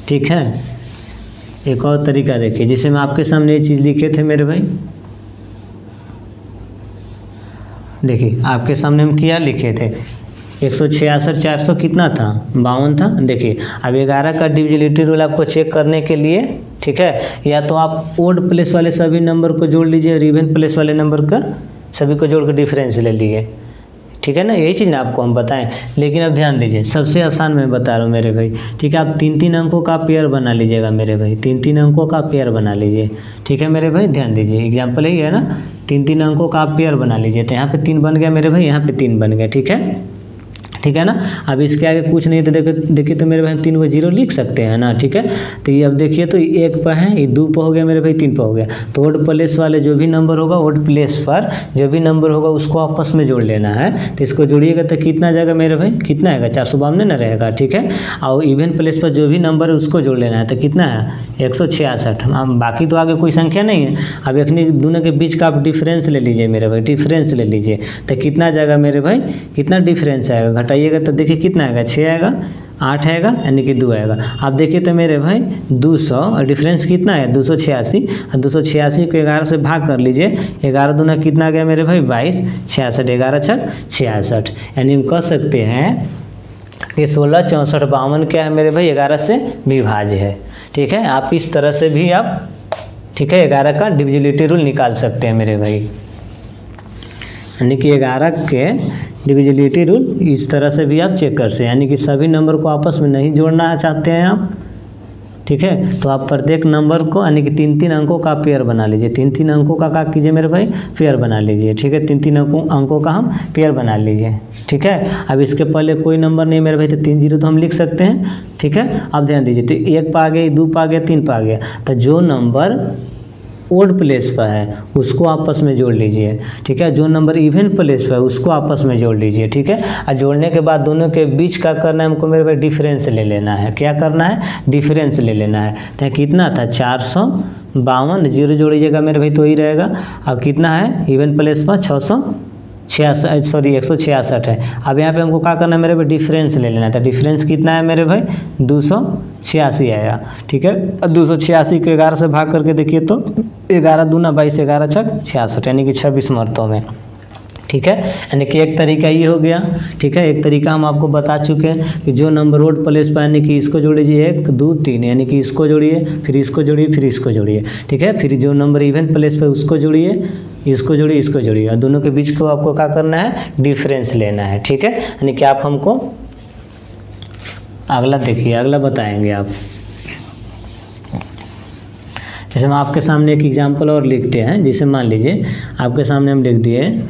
ठीक है। एक और तरीका देखिए, जिसे मैं आपके सामने ये चीज़ लिखे थे मेरे भाई, देखिए आपके सामने हम क्या लिखे थे 166 400 कितना था 52 था। देखिए अब 11 का डिविजिबिलिटी रूल आपको चेक करने के लिए, ठीक है, या तो आप ओड प्लेस वाले सभी नंबर को जोड़ लीजिए और इवन प्लेस वाले नंबर का सभी को जोड़ कर डिफरेंस ले लीजिए, ठीक है ना। यही चीज़ ना आपको हम बताएं। लेकिन अब ध्यान दीजिए, सबसे आसान मैं बता रहा हूँ मेरे भाई, ठीक है। आप 3-3 अंकों का पेयर बना लीजिएगा मेरे भाई, 3-3 अंकों का पेयर बना लीजिए, ठीक है मेरे भाई। ध्यान दीजिए एग्जाम्पल यही है ना, 3-3 अंकों का आप पेयर बना लीजिए। तो यहाँ पे 3 बन गया मेरे भाई, यहाँ पे 3 बन गया, ठीक है, ठीक है ना। अब इसके आगे कुछ नहीं तो देखिए तो मेरे भाई 3 को 0 लिख सकते हैं ना, ठीक है। तो ये अब देखिए तो 1 पर है, ये 2 पर हो गया मेरे भाई, 3 पर हो गया। तो ओड प्लेस वाले जो भी नंबर होगा ओड प्लेस पर जो भी नंबर होगा उसको आपस में जोड़ लेना है। तो इसको जोड़िएगा तो कितना आ जाएगा मेरे भाई, कितना आएगा 452 ना रहेगा, ठीक है। और इवन प्लेस पर जो भी नंबर है उसको जोड़ लेना है, तो कितना है 166। बाकी तो आगे कोई संख्या नहीं है। अब एक दोनों के बीच का आप डिफरेंस ले लीजिए मेरे भाई, डिफरेंस ले लीजिए तो कितना आ जाएगा मेरे भाई, कितना डिफरेंस आएगा हटाइएगा तो देखिए कितना आएगा, 6 आएगा, 8 आएगा, यानी कि 2 आएगा। आप देखिए तो मेरे भाई 200 और डिफरेंस कितना है 286, और 286 को 11 से भाग कर लीजिए, 11 दूना कितना आ गया मेरे भाई 22, 66, 11 छक 66, यानी हम कह सकते हैं कि 16, 64, 52 क्या है मेरे भाई 11 से विभाज्य है। ठीक है, आप इस तरह से भी आप, ठीक है, 11 का डिविजिबिलिटी रूल निकाल सकते हैं मेरे भाई, यानी कि 11 के डिविजिबिलिटी रूल इस तरह से भी आप चेक कर सकते हैं, यानी कि सभी नंबर को आपस में नहीं जोड़ना चाहते हैं आप, ठीक है, तो आप प्रत्येक नंबर को यानी कि 3-3 अंकों का पेयर बना लीजिए, 3-3 अंकों का क्या कीजिए मेरे भाई, पेयर बना लीजिए। ठीक है, 3-3 अंकों का हम पेयर बना लीजिए। ठीक है, अब इसके पहले कोई नंबर नहीं मेरे भाई, तो 3 0 तो हम लिख सकते हैं। ठीक है, अब ध्यान दीजिए, तो 1 पा गया, 2 पा गया, 3 पा गया, तो जो नंबर ओड प्लेस पर है उसको आपस में जोड़ लीजिए। ठीक है, जो नंबर इवन प्लेस पर है उसको आपस में जोड़ लीजिए। ठीक है, और जोड़ने के बाद दोनों के बीच का करना है हमको मेरे भाई, डिफरेंस ले लेना है। क्या करना है, डिफरेंस ले लेना है। तो कितना था 452, 0 जोड़िएगा मेरे भाई तो ही रहेगा, और कितना है इवन प्लेस पर 166 है। अब यहाँ पे हमको क्या करना है मेरे भाई, डिफरेंस ले लेना था। डिफरेंस कितना है मेरे भाई 286 आया। ठीक है, 286 को 11 से भाग करके देखिए तो 11 दूना 22, 11 छक 66, यानी कि 26 मरतों में। ठीक है, यानी कि एक तरीका ये हो गया। ठीक है, एक तरीका हम आपको बता चुके हैं कि जो नंबर ओड प्लेस पर यानी कि इसको जोड़ लीजिए 1 2 3, यानी कि इसको जोड़िए, फिर इसको जोड़िए, फिर इसको जोड़िए। ठीक है, फिर जो नंबर इवन प्लेस पर उसको जोड़िए, इसको जोड़िए, इसको जोड़िए, और दोनों के बीच को आपको क्या करना है, डिफरेंस लेना है। ठीक है, यानी कि आप हमको अगला देखिए, अगला बताएंगे आप। जैसे हम आपके सामने एक एग्जाम्पल और लिखते हैं, जिसे मान लीजिए आपके सामने हम लिख दिए,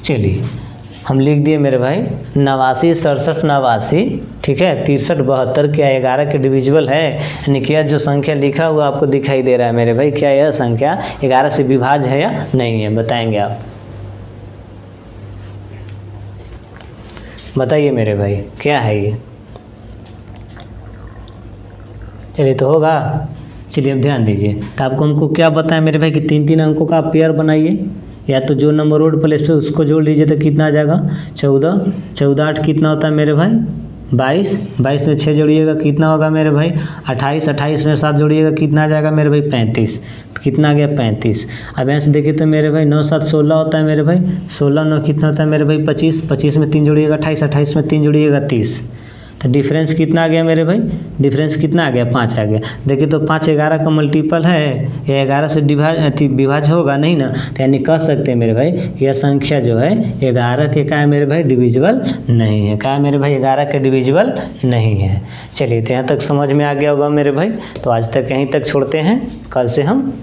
चलिए हम लिख दिए मेरे भाई 89, 67, 89, ठीक है, 63, 72 क्या 11 के डिविजिबल है, यानी कि जो संख्या लिखा हुआ आपको दिखाई दे रहा है मेरे भाई, क्या यह संख्या 11 से विभाज्य है या नहीं है, बताएंगे आप, बताइए मेरे भाई क्या है ये। चलिए तो होगा, चलिए अब ध्यान दीजिए, तो आपको हमको क्या बताया मेरे भाई कि 3-3 अंकों का पेयर बनाइए, या तो जो नंबर ओड प्लेस पे उसको जोड़ लीजिए तो कितना आ जाएगा 14, 14 8 कितना होता है मेरे भाई 22, 22 में 6 जोड़िएगा कितना होगा मेरे भाई 28, 28 में 7 जोड़िएगा कितना आ जाएगा मेरे भाई 35, तो कितना आ गया 35। अब यहाँ से देखिए तो मेरे भाई 9 7 16 होता है मेरे भाई, 16 9 कितना होता है मेरे भाई 25, 25 में 3 जोड़िएगा 28, 28 में 3 जोड़िएगा 30, तो डिफरेंस कितना आ गया मेरे भाई, डिफरेंस कितना आ गया 5 आ गया। देखिए तो 5 11 का मल्टीपल है, ये 11 से विभाज्य होगा नहीं ना, तो यानी कह सकते हैं मेरे भाई यह संख्या जो है 11 के क्या है मेरे भाई डिविजिबल नहीं है, क्या है मेरे भाई 11 के डिविजिबल नहीं है। चलिए तो यहाँ तक समझ में आ गया होगा मेरे भाई, तो आज तक यहीं तक छोड़ते हैं, कल से हम